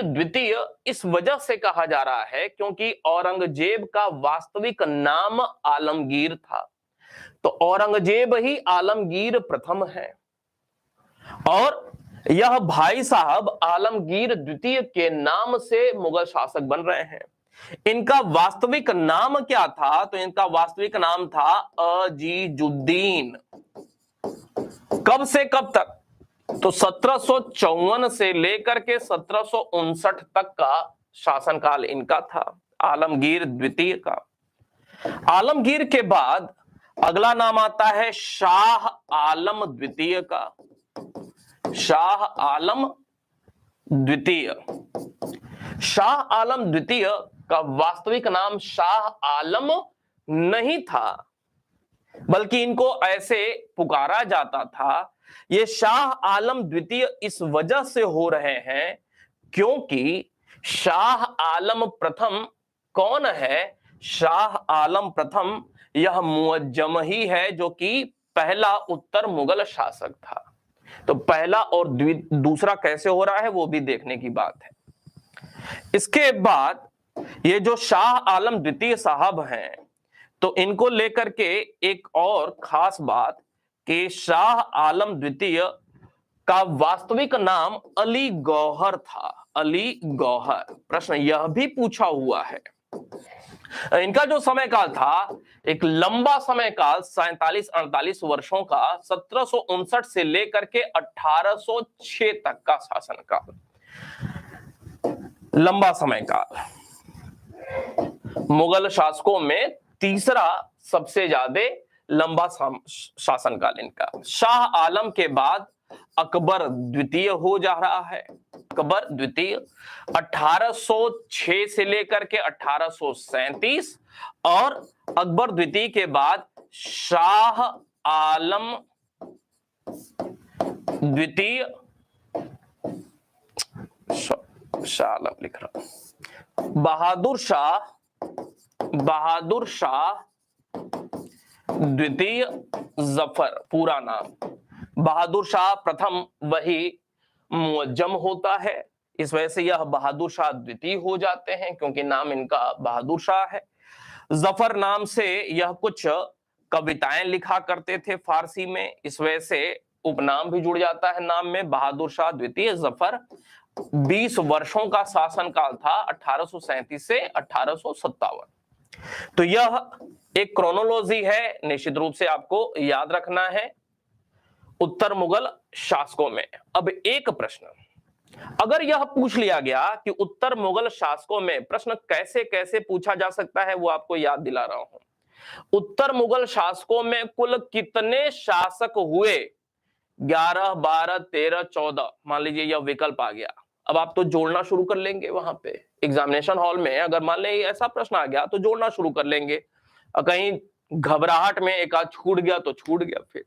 द्वितीय इस वजह से कहा जा रहा है क्योंकि औरंगजेब का वास्तविक नाम आलमगीर था, तो औरंगजेब ही आलमगीर प्रथम है और यह भाई साहब आलमगीर द्वितीय के नाम से मुगल शासक बन रहे हैं। इनका वास्तविक नाम क्या था, तो इनका वास्तविक नाम था अजीजुद्दीन। कब से कब तक, तो 1754 से लेकर के 1759 तक का शासनकाल इनका था, आलमगीर द्वितीय का। आलमगीर के बाद अगला नाम आता है शाह आलम द्वितीय का। शाह आलम द्वितीय का वास्तविक नाम शाह आलम नहीं था, बल्कि इनको ऐसे पुकारा जाता था। ये शाह आलम द्वितीय इस वजह से हो रहे हैं क्योंकि शाह आलम प्रथम कौन है, शाह आलम प्रथम यह मुअज्जम ही है जो कि पहला उत्तर मुगल शासक था। तो पहला और दूसरा कैसे हो रहा है वो भी देखने की बात है। इसके बाद ये जो शाह आलम द्वितीय साहब हैं, तो इनको लेकर के एक और खास बात कि शाह आलम द्वितीय का वास्तविक नाम अली गौहर था। अली गौहर, प्रश्न यह भी पूछा हुआ है। इनका जो समय काल था एक लंबा समय काल 47-48 वर्षों का, 1759 से लेकर के 1806 तक का शासन काल, लंबा समय काल। मुगल शासकों में तीसरा सबसे ज्यादा लंबा शासनकाल इनका। शाह आलम के बाद अकबर द्वितीय हो जा रहा है। अकबर द्वितीय 1806 से लेकर के 1837, और अकबर द्वितीय के बाद शाह आलम द्वितीय, शाह आलम लिख रहा, बहादुर शाह द्वितीय जफर, पूरा नाम बहादुर शाह प्रथम वही मुअज्जम होता है, इस वजह से यह बहादुर शाह द्वितीय हो जाते हैं क्योंकि नाम इनका बहादुर शाह है। जफर नाम से यह कुछ कविताएं लिखा करते थे फारसी में, इस वजह से उपनाम भी जुड़ जाता है नाम में, बहादुर शाह द्वितीय जफर। 20 वर्षों का शासनकाल था, 1837 से 1857। तो यह एक क्रोनोलॉजी है, निश्चित रूप से आपको याद रखना है उत्तर मुगल शासकों में। अब एक प्रश्न अगर यह पूछ लिया गया कि उत्तर मुगल शासकों में, प्रश्न कैसे कैसे पूछा जा सकता है वो आपको याद दिला रहा हूं। उत्तर मुगल शासकों में कुल कितने शासक हुए? 11, 12, 13, 14। मान लीजिए यह विकल्प आ गया। अब आप तो जोड़ना शुरू कर लेंगे वहां पे एग्जामिनेशन हॉल में। अगर मान लें ऐसा प्रश्न आ गया तो जोड़ना शुरू कर लेंगे। और कहीं घबराहट में एक आध छूट गया तो छूट गया, फिर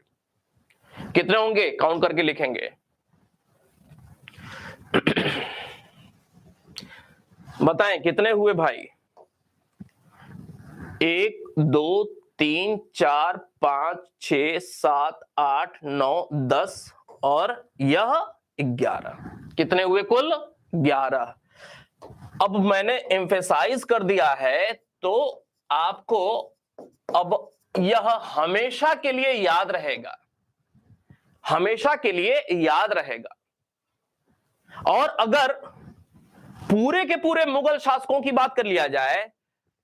कितने होंगे काउंट करके लिखेंगे। बताएं कितने हुए भाई? 1, 2, 3, 4, 5, 6, 7, 8, 9, 10 और यह 11। कितने हुए कुल? 11। अब मैंने एम्फेसाइज कर दिया है तो आपको अब यह हमेशा के लिए याद रहेगा, हमेशा के लिए याद रहेगा। और अगर पूरे के पूरे मुगल शासकों की बात कर लिया जाए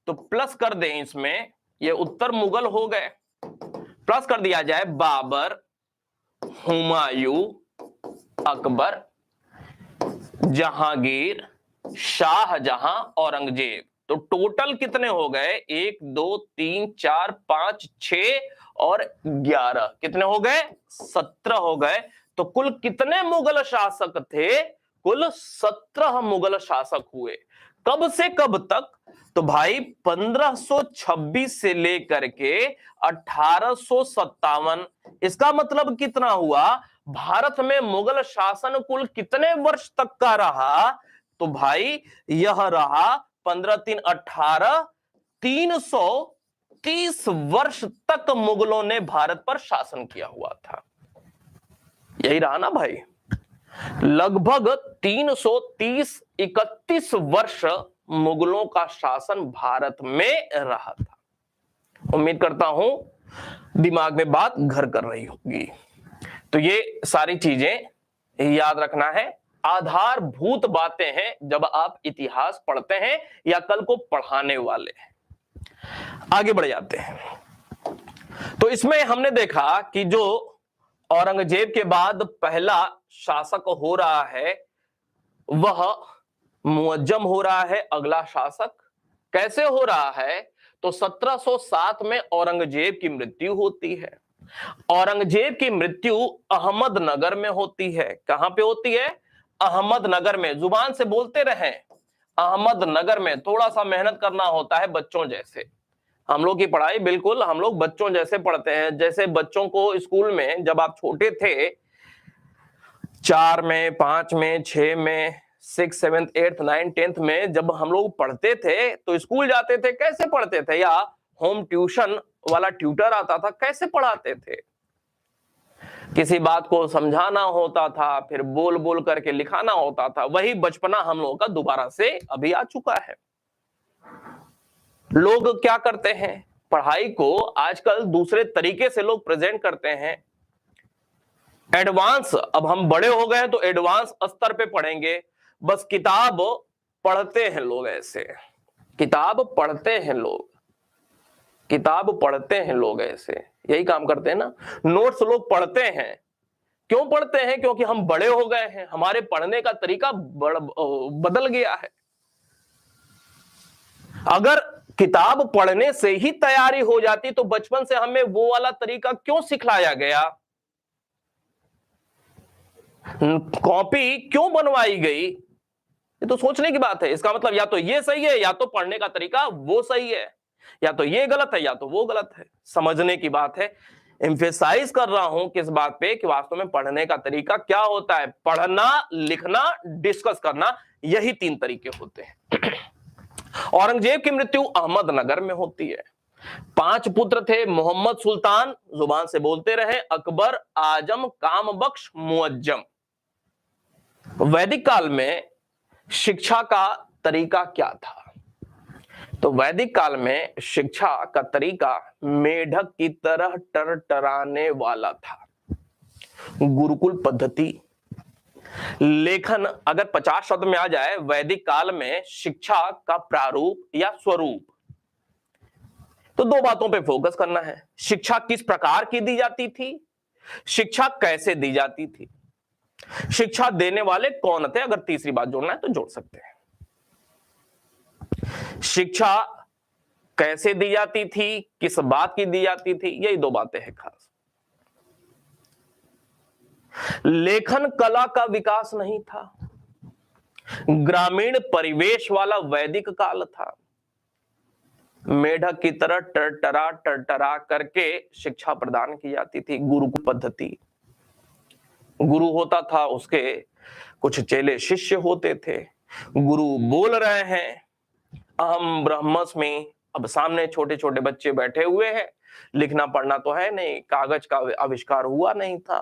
तो प्लस कर दें इसमें, ये उत्तर मुगल हो गए, प्लस कर दिया जाए बाबर, हुमायूं, अकबर, जहांगीर, शाहजहां, औरंगजेब। तो टोटल कितने हो गए? 1, 2, 3, 4, 5, 6 और 11। कितने हो गए? 17 हो गए। तो कुल कितने मुगल शासक थे? कुल 17 मुगल शासक हुए। कब से कब तक? तो भाई 1526 से लेकर के 1857। इसका मतलब कितना हुआ? भारत में मुगल शासन कुल कितने वर्ष तक का रहा? तो भाई यह रहा 15, 3, 18, 330 वर्ष तक मुगलों ने भारत पर शासन किया हुआ था। यही रहा ना भाई, लगभग 330-31 वर्ष मुगलों का शासन भारत में रहा था। उम्मीद करता हूं दिमाग में बात घर कर रही होगी। तो ये सारी चीजें याद रखना है, आधारभूत बातें हैं जब आप इतिहास पढ़ते हैं या कल को पढ़ाने वाले हैं। आगे बढ़ जाते हैं। तो इसमें हमने देखा कि जो औरंगजेब के बाद पहला शासक हो रहा है वह मुअज्जम हो रहा है, अगला शासक। कैसे हो रहा है? तो 1707 में औरंगजेब की मृत्यु होती है। औरंगजेब की मृत्यु अहमदनगर में होती है। कहां पे होती है? अहमदनगर में। जुबान से बोलते रहें, अहमदनगर में। थोड़ा सा मेहनत करना होता है बच्चों जैसे। हम लोग की पढ़ाई बिल्कुल हम लोग बच्चों जैसे पढ़ते हैं। जैसे बच्चों को स्कूल में जब आप छोटे थे 4 में, 5 में, 6 में, 6, 7, 8, 9, 10th में जब हम लोग पढ़ते थे तो स्कूल जाते थे कैसे पढ़ते थे? या होम ट्यूशन वाला ट्यूटर आता था, कैसे पढ़ाते थे? किसी बात को समझाना होता था, फिर बोल बोल करके लिखाना होता था। वही बचपना हम लोगों का दोबारा से अभी आ चुका है। लोग क्या करते हैं? पढ़ाई को आजकल दूसरे तरीके से लोग प्रेजेंट करते हैं। एडवांस, अब हम बड़े हो गए हैं तो एडवांस स्तर पे पढ़ेंगे। बस किताब पढ़ते हैं लोग, ऐसे किताब पढ़ते हैं लोग, किताब पढ़ते हैं लोग, ऐसे यही काम करते हैं ना। नोट्स लोग पढ़ते हैं। क्यों पढ़ते हैं? क्योंकि हम बड़े हो गए हैं, हमारे पढ़ने का तरीका बदल गया है। अगर किताब पढ़ने से ही तैयारी हो जाती तो बचपन से हमें वो वाला तरीका क्यों सिखलाया गया? कॉपी क्यों बनवाई गई? ये तो सोचने की बात है। इसका मतलब या तो ये सही है या तो पढ़ने का तरीका वो सही है, या तो ये गलत है या तो वो गलत है। समझने की बात है। एम्फेसाइज कर रहा हूं किस बात पे कि वास्तव में पढ़ने का तरीका क्या होता है। पढ़ना, लिखना, डिस्कस करना, यही 3 तरीके होते हैं। औरंगजेब की मृत्यु अहमदनगर में होती है। 5 पुत्र थे, मोहम्मद सुल्तान, जुबान से बोलते रहे, अकबर, आजम, कामबख्श, मुअज्जम। वैदिक काल में शिक्षा का तरीका क्या था? तो वैदिक काल में शिक्षा का तरीका मेढक की तरह टरटराने वाला था। गुरुकुल पद्धति। लेखन अगर 50 शब्द में आ जाए वैदिक काल में शिक्षा का प्रारूप या स्वरूप, तो 2 बातों पे फोकस करना है। शिक्षा किस प्रकार की दी जाती थी, शिक्षा कैसे दी जाती थी, शिक्षा देने वाले कौन थे। अगर तीसरी बात जोड़ना है तो जोड़ सकते हैं। शिक्षा कैसे दी जाती थी, किस बात की दी जाती थी, यही दो बातें हैं खास। लेखन कला का विकास नहीं था, ग्रामीण परिवेश वाला वैदिक काल था। मेढक की तरह टरटरा करके शिक्षा प्रदान की जाती थी, गुरुकुल पद्धति। गुरु होता था, उसके कुछ चेले शिष्य होते थे। गुरु बोल रहे हैं अहम ब्रह्मस्मि, अब सामने छोटे छोटे बच्चे बैठे हुए हैं, लिखना पढ़ना तो है नहीं, कागज का आविष्कार हुआ नहीं था,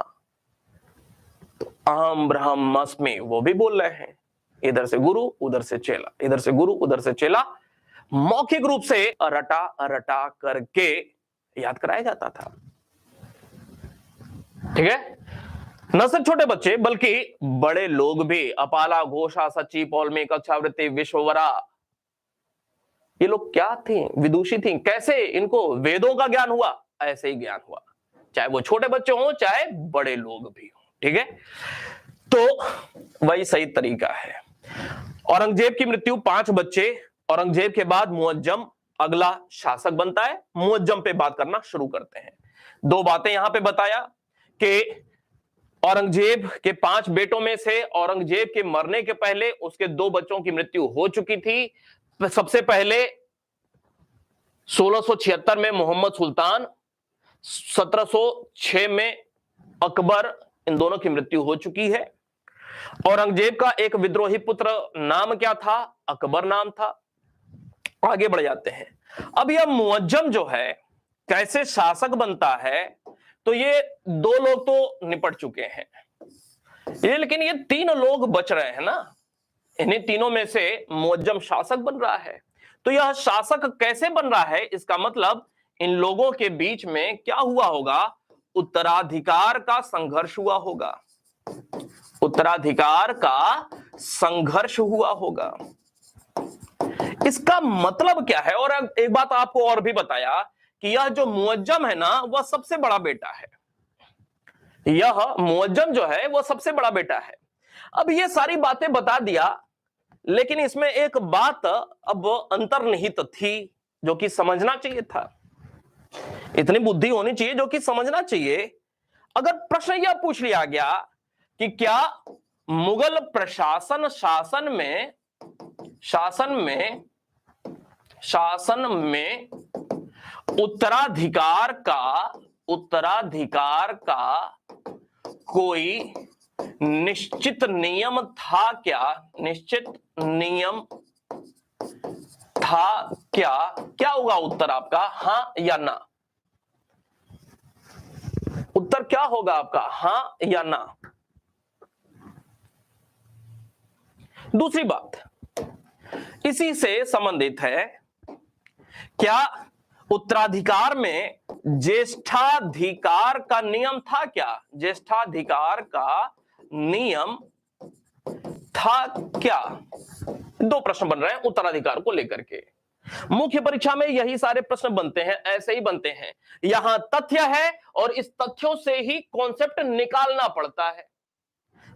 तो अहम ब्रह्मस्मि वो भी बोल रहे हैं। इधर से गुरु उधर से चेला, इधर से गुरु उधर से चेला, मौखिक रूप से रटा रटा करके याद कराया जाता था। ठीक है, न सिर्फ छोटे बच्चे बल्कि बड़े लोग भी, अपाला, घोषा, सच्ची, पौलमी, कक्षावृत्ति, विश्ववरा, ये लोग क्या थे? विदुषी थी। कैसे इनको वेदों का ज्ञान हुआ? ऐसे ही ज्ञान हुआ, चाहे वो छोटे बच्चे हों चाहे बड़े लोग भी हों। ठीक है, तो वही सही तरीका है। औरंगजेब की मृत्यु, 5 बच्चे। औरंगजेब के बाद मुअज्जम अगला शासक बनता है। मुअज्जम पे बात करना शुरू करते हैं। 2 बातें यहां पे बताया कि औरंगजेब के 5 बेटों में से औरंगजेब के मरने के पहले उसके 2 बच्चों की मृत्यु हो चुकी थी। सबसे पहले 1676 में मोहम्मद सुल्तान, 1706 में अकबर, इन दोनों की मृत्यु हो चुकी है। औरंगजेब का एक विद्रोही पुत्र, नाम क्या था? अकबर नाम था। आगे बढ़ जाते हैं। अब यह मुअज्जम जो है कैसे शासक बनता है, तो ये 2 लोग तो निपट चुके हैं, लेकिन ये 3 लोग बच रहे हैं ना, इन्हीं तीनों में से मुअज्जम शासक बन रहा है। तो यह शासक कैसे बन रहा है, इसका मतलब इन लोगों के बीच में क्या हुआ होगा? उत्तराधिकार का संघर्ष हुआ होगा, उत्तराधिकार का संघर्ष हुआ होगा। इसका मतलब क्या है? और एक बात आपको और भी बताया कि यह जो मुअज्जम है ना, वह सबसे बड़ा बेटा है। यह मुअज्जम जो है वह सबसे बड़ा बेटा है। अब ये सारी बातें बता दिया, लेकिन इसमें एक बात अब अंतर्निहित थी जो कि समझना चाहिए था। इतनी बुद्धि होनी चाहिए जो कि समझना चाहिए। अगर प्रश्न यह पूछ लिया गया कि क्या मुगल प्रशासन शासन में उत्तराधिकार का कोई निश्चित नियम था क्या? निश्चित नियम था क्या? क्या होगा उत्तर आपका? हां या ना? उत्तर क्या होगा आपका? हां या ना? दूसरी बात इसी से संबंधित है, क्या उत्तराधिकार में ज्येष्ठाधिकार का नियम था क्या? ज्येष्ठाधिकार का नियम था क्या? 2 प्रश्न बन रहे हैं उत्तराधिकार को लेकर के। मुख्य परीक्षा में यही सारे प्रश्न बनते हैं, ऐसे ही बनते हैं। यहां तथ्य है और इस तथ्यों से ही कॉन्सेप्ट निकालना पड़ता है।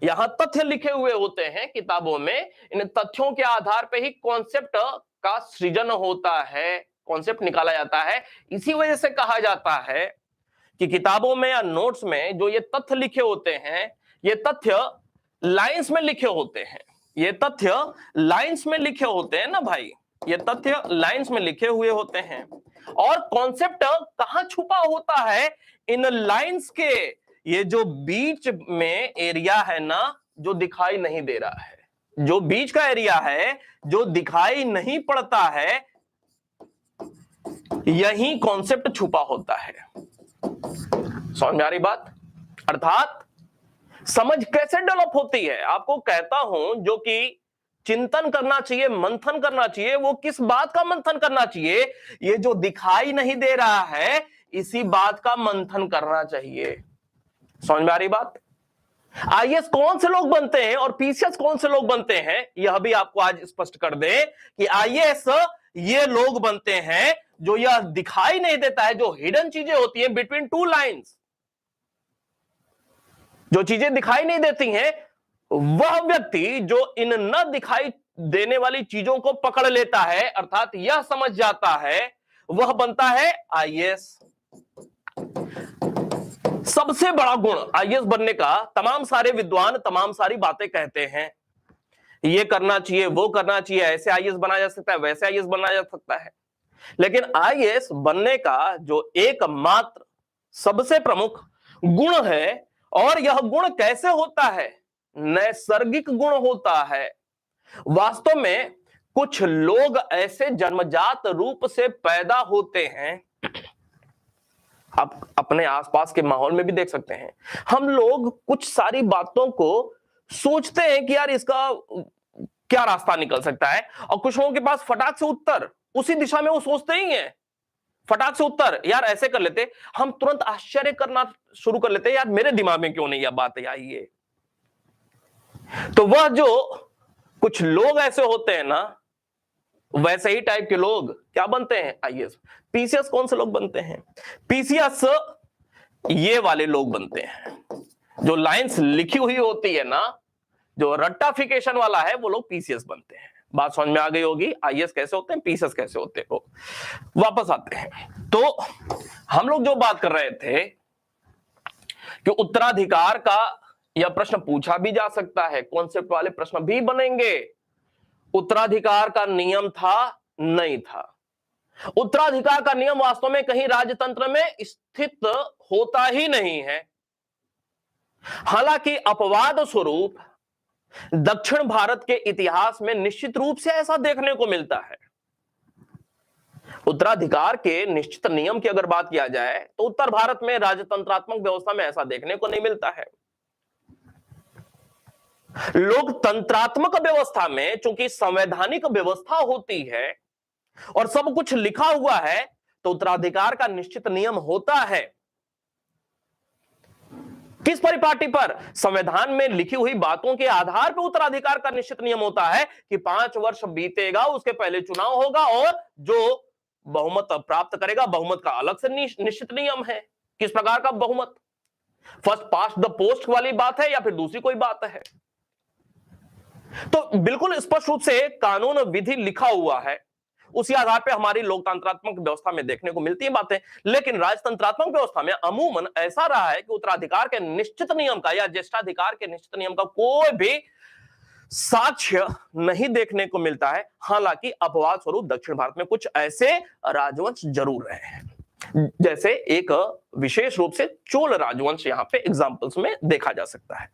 यहां तथ्य लिखे हुए होते हैं किताबों में, इन तथ्यों के आधार पर ही कॉन्सेप्ट का सृजन होता है, कॉन्सेप्ट निकाला जाता है। इसी वजह से कहा जाता है कि किताबों में या नोट्स में जो ये तथ्य लिखे होते हैं, ये तथ्य लाइंस में लिखे होते हैं। ये तथ्य लाइंस में लिखे होते हैं ना भाई, ये तथ्य लाइंस में लिखे हुए होते हैं। और कॉन्सेप्ट कहां छुपा होता है? इन लाइंस के ये जो बीच में एरिया है ना, जो दिखाई नहीं दे रहा है, जो बीच का एरिया है जो दिखाई नहीं पड़ता है, यही कॉन्सेप्ट छुपा होता है। समझ में आ रही बात? अर्थात समझ कैसे डेवलप होती है? आपको कहता हूं जो कि चिंतन करना चाहिए, मंथन करना चाहिए। वो किस बात का मंथन करना चाहिए? ये जो दिखाई नहीं दे रहा है, इसी बात का मंथन करना चाहिए। समझ में आ रही बात? आईएएस कौन से लोग बनते हैं और पीसीएस कौन से लोग बनते हैं, यह भी आपको आज स्पष्ट कर दे कि आईएएस ये लोग बनते हैं जो यह दिखाई नहीं देता है, जो हिडन चीजें होती हैं बिटवीन 2 लाइंस, जो चीजें दिखाई नहीं देती हैं, वह व्यक्ति जो इन न दिखाई देने वाली चीजों को पकड़ लेता है, अर्थात यह समझ जाता है वह बनता है आईएएस। सबसे बड़ा गुण आईएएस बनने का, तमाम सारे विद्वान तमाम सारी बातें कहते हैं, ये करना चाहिए, वो करना चाहिए, ऐसे आईएएस बना जा सकता है, वैसे आईएएस बना जा सकता है। लेकिन आईएएस बनने का जो एकमात्र सबसे प्रमुख गुण है, और यह गुण कैसे होता है, नैसर्गिक गुण होता है। वास्तव में कुछ लोग ऐसे जन्मजात रूप से पैदा होते हैं, आप अपने आसपास के माहौल में भी देख सकते हैं, हम लोग कुछ सारी बातों को सोचते हैं कि यार इसका क्या रास्ता निकल सकता है, और कुछ लोगों के पास फटाक से उत्तर उसी दिशा में वो सोचते ही हैं, फटाक से उत्तर, यार ऐसे कर लेते, हम तुरंत आश्चर्य करना शुरू कर लेते हैं, यार मेरे दिमाग में क्यों नहीं यह बात आई है। तो वह जो कुछ लोग ऐसे होते हैं ना, वैसे ही टाइप के लोग क्या बनते हैं, आईएएस। पीसीएस कौन से लोग बनते हैं, पीसीएस ये वाले लोग बनते हैं, जो लाइंस लिखी हुई होती है ना, जो रट्टाफिकेशन वाला है, वो लोग पीसीएस बनते हैं। बात समझ में आ गई होगी, आईएएस कैसे होते हैं, पीसीएस कैसे होते हो। वापस आते हैं, तो हम लोग जो बात कर रहे थे कि उत्तराधिकार का यह प्रश्न पूछा भी जा सकता है, कॉन्सेप्ट वाले प्रश्न भी बनेंगे। उत्तराधिकार का नियम था, नहीं था। उत्तराधिकार का नियम वास्तव में कहीं राजतंत्र में स्थित होता ही नहीं है। हालांकि अपवाद स्वरूप दक्षिण भारत के इतिहास में निश्चित रूप से ऐसा देखने को मिलता है। उत्तराधिकार के निश्चित नियम की अगर बात किया जाए तो उत्तर भारत में राजतंत्रात्मक व्यवस्था में ऐसा देखने को नहीं मिलता है। लोकतंत्रात्मक व्यवस्था में चूंकि संवैधानिक व्यवस्था होती है और सब कुछ लिखा हुआ है, तो उत्तराधिकार का निश्चित नियम होता है। किस परिपाटी पर, संविधान में लिखी हुई बातों के आधार पर उत्तराधिकार का निश्चित नियम होता है कि 5 वर्ष बीतेगा, उसके पहले चुनाव होगा, और जो बहुमत प्राप्त करेगा, बहुमत का अलग से निश्चित नियम है। किस प्रकार का बहुमत, फर्स्ट पास्ट द पोस्ट वाली बात है या फिर दूसरी कोई बात है। तो बिल्कुल स्पष्ट रूप से कानून विधि लिखा हुआ है, उसी आधार पे हमारी लोकतंत्रात्मक व्यवस्था में देखने को मिलती है बातें। लेकिन राजतंत्रात्मक व्यवस्था में अमूमन ऐसा रहा है कि उत्तराधिकार के निश्चित नियम का या ज्येष्ठाधिकार के निश्चित नियम का कोई भी साक्ष्य नहीं देखने को मिलता है। हालांकि अपवाद स्वरूप दक्षिण भारत में कुछ ऐसे राजवंश जरूर रहे हैं, जैसे एक विशेष रूप से चोल राजवंश यहां पे एग्जाम्पल्स में देखा जा सकता है।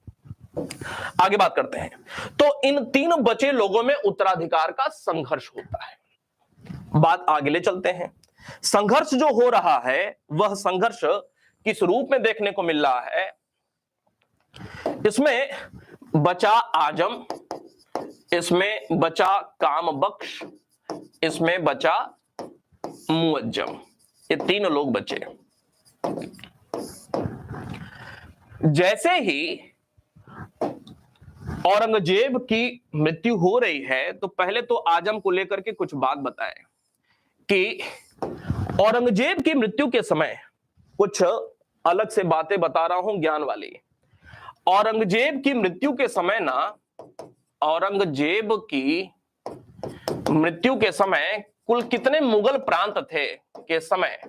आगे बात करते हैं, तो इन 3 बचे लोगों में उत्तराधिकार का संघर्ष होता है। बात आगे ले चलते हैं। संघर्ष जो हो रहा है, वह संघर्ष किस रूप में देखने को मिल रहा है, इसमें बचा आजम, इसमें बचा काम बख्श, इसमें बचा मुअज्जम, ये 3 लोग बचे। जैसे ही औरंगजेब की मृत्यु हो रही है, तो पहले तो आजम को लेकर के कुछ बात बताएं कि औरंगजेब की मृत्यु के समय कुछ अलग से बातें बता रहा हूं, ज्ञान वाली। औरंगजेब की मृत्यु के समय ना, औरंगजेब की मृत्यु के समय कुल कितने मुगल प्रांत थे के समय,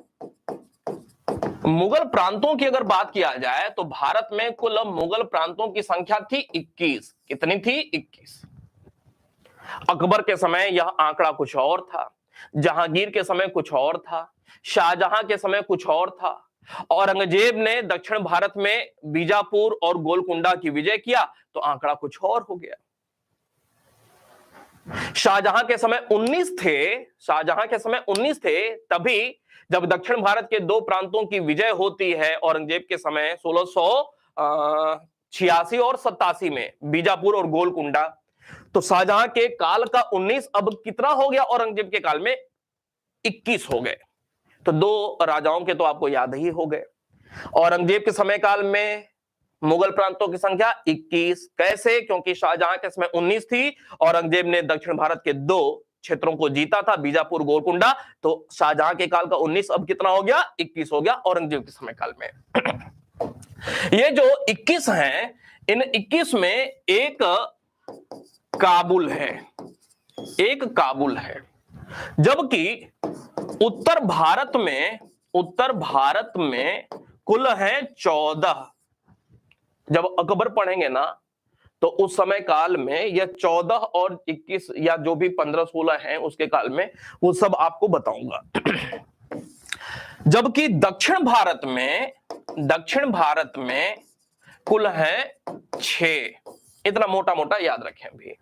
मुगल प्रांतों की अगर बात किया जाए तो भारत में कुल मुगल प्रांतों की संख्या थी 21। कितनी थी? 21। अकबर के समय यह आंकड़ा कुछ और था, जहांगीर के समय कुछ और था, शाहजहां के समय कुछ और था। औरंगजेब ने दक्षिण भारत में बीजापुर और गोलकुंडा की विजय किया तो आंकड़ा कुछ और हो गया। शाहजहां के समय 19 थे, शाहजहां के समय 19 थे, तभी जब दक्षिण भारत के 2 प्रांतों की विजय होती है औरंगजेब के समय 1686 और 87 में, बीजापुर और गोलकुंडा, तो शाहजहां के काल का 19 अब कितना हो गया, औरंगजेब के काल में 21 हो गए। तो 2 राजाओं के तो आपको याद ही हो गए। औरंगजेब के समय काल में मुगल प्रांतों की संख्या 21। कैसे? क्योंकि शाहजहां के समय 19 थी, औरंगजेब ने दक्षिण भारत के 2 क्षेत्रों को जीता था, बीजापुर गोलकुंडा, तो शाहजहां के काल का 19 अब कितना हो गया, 21 हो गया औरंगजेब के समय काल में। ये जो 21 हैं, इन 21 में एक काबुल है, एक काबुल है। जबकि उत्तर भारत में कुल है 14। जब अकबर पढ़ेंगे ना तो उस समय काल में यह 14 और 21 या जो भी 15-16 हैं उसके काल में वो सब आपको बताऊंगा। जबकि दक्षिण भारत में कुल है 6। इतना मोटा मोटा याद रखें अभी।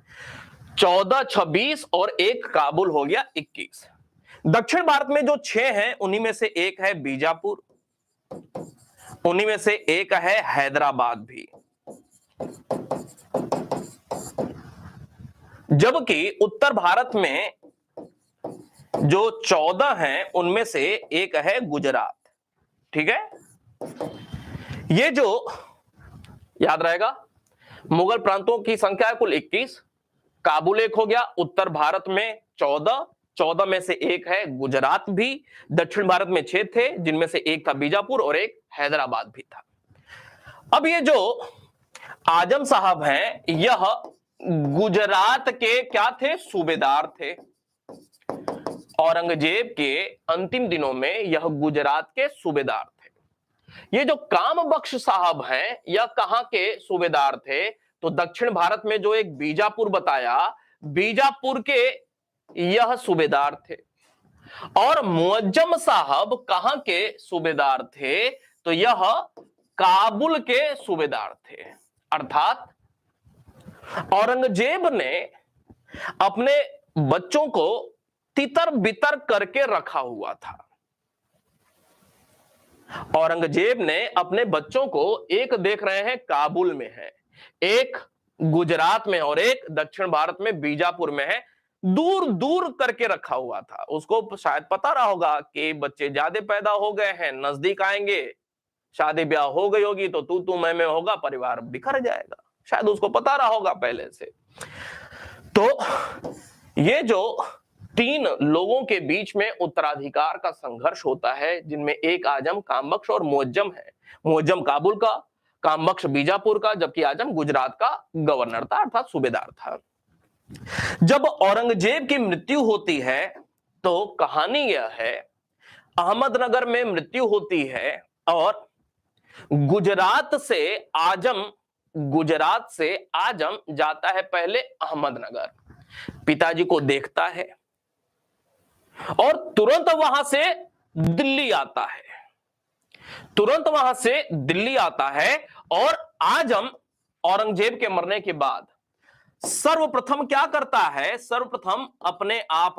14, 26 और एक काबुल हो गया 21। दक्षिण भारत में जो 6 हैं उन्हीं में से एक है बीजापुर, उन्हीं में से एक है हैदराबाद भी। जबकि उत्तर भारत में जो 14 हैं उनमें से एक है गुजरात। ठीक है, ये जो याद रहेगा, मुगल प्रांतों की संख्या है कुल 21, काबुल एक हो गया, उत्तर भारत में 14 में से एक है गुजरात भी, दक्षिण भारत में 6 थे जिनमें से एक था बीजापुर और एक हैदराबाद भी था। अब ये जो आजम साहब हैं यह गुजरात के क्या थे, सूबेदार थे। औरंगजेब के अंतिम दिनों में यह गुजरात के सूबेदार थे। ये जो काम बख्श साहब हैं यह कहां के सूबेदार थे, तो दक्षिण भारत में जो एक बीजापुर बताया, बीजापुर के यह सूबेदार थे। और मुअज्जम साहब कहां के सूबेदार थे, तो यह काबुल के सूबेदार थे। अर्थात औरंगजेब ने अपने बच्चों को तितर बितर करके रखा हुआ था। औरंगजेब ने अपने बच्चों को, एक देख रहे हैं काबुल में है, एक गुजरात में और एक दक्षिण भारत में बीजापुर में है, दूर दूर करके रखा हुआ था। उसको शायद पता रहा होगा कि बच्चे ज्यादा पैदा हो गए हैं, नजदीक आएंगे, शादी ब्याह हो गई होगी तो तू मैं होगा, परिवार बिखर जाएगा, शायद उसको पता रहा होगा पहले से। तो ये जो 3 लोगों के बीच में उत्तराधिकार का संघर्ष होता है, जिनमें एक आजम, कामबख्श और मुअज्जम है। मुअज्जम काबुल का, कामबख्श बीजापुर का, जबकि आजम गुजरात का गवर्नर था अर्थात सूबेदार था। जब औरंगजेब की मृत्यु होती है तो कहानी यह है, अहमदनगर में मृत्यु होती है और गुजरात से आजम जाता है पहले अहमदनगर, पिताजी को देखता है और तुरंत वहां से दिल्ली आता है। और आजम औरंगजेब के मरने के बाद सर्वप्रथम क्या करता है, सर्वप्रथम अपने आप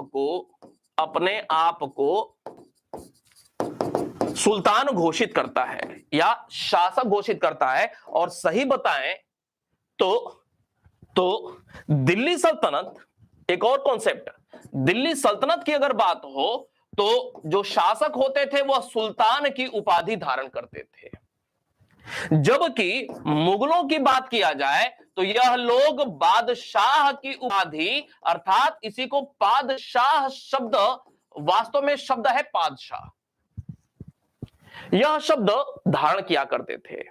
को सुल्तान घोषित करता है या शासक घोषित करता है। और सही बताएं तो दिल्ली सल्तनत, एक और कॉन्सेप्ट, दिल्ली सल्तनत की अगर बात हो तो जो शासक होते थे वह सुल्तान की उपाधि धारण करते थे। जबकि मुगलों की बात किया जाए तो यह लोग बादशाह की उपाधि, अर्थात इसी को पादशाह शब्द, वास्तव में शब्द है पादशाह, यह शब्द धारण किया करते थे।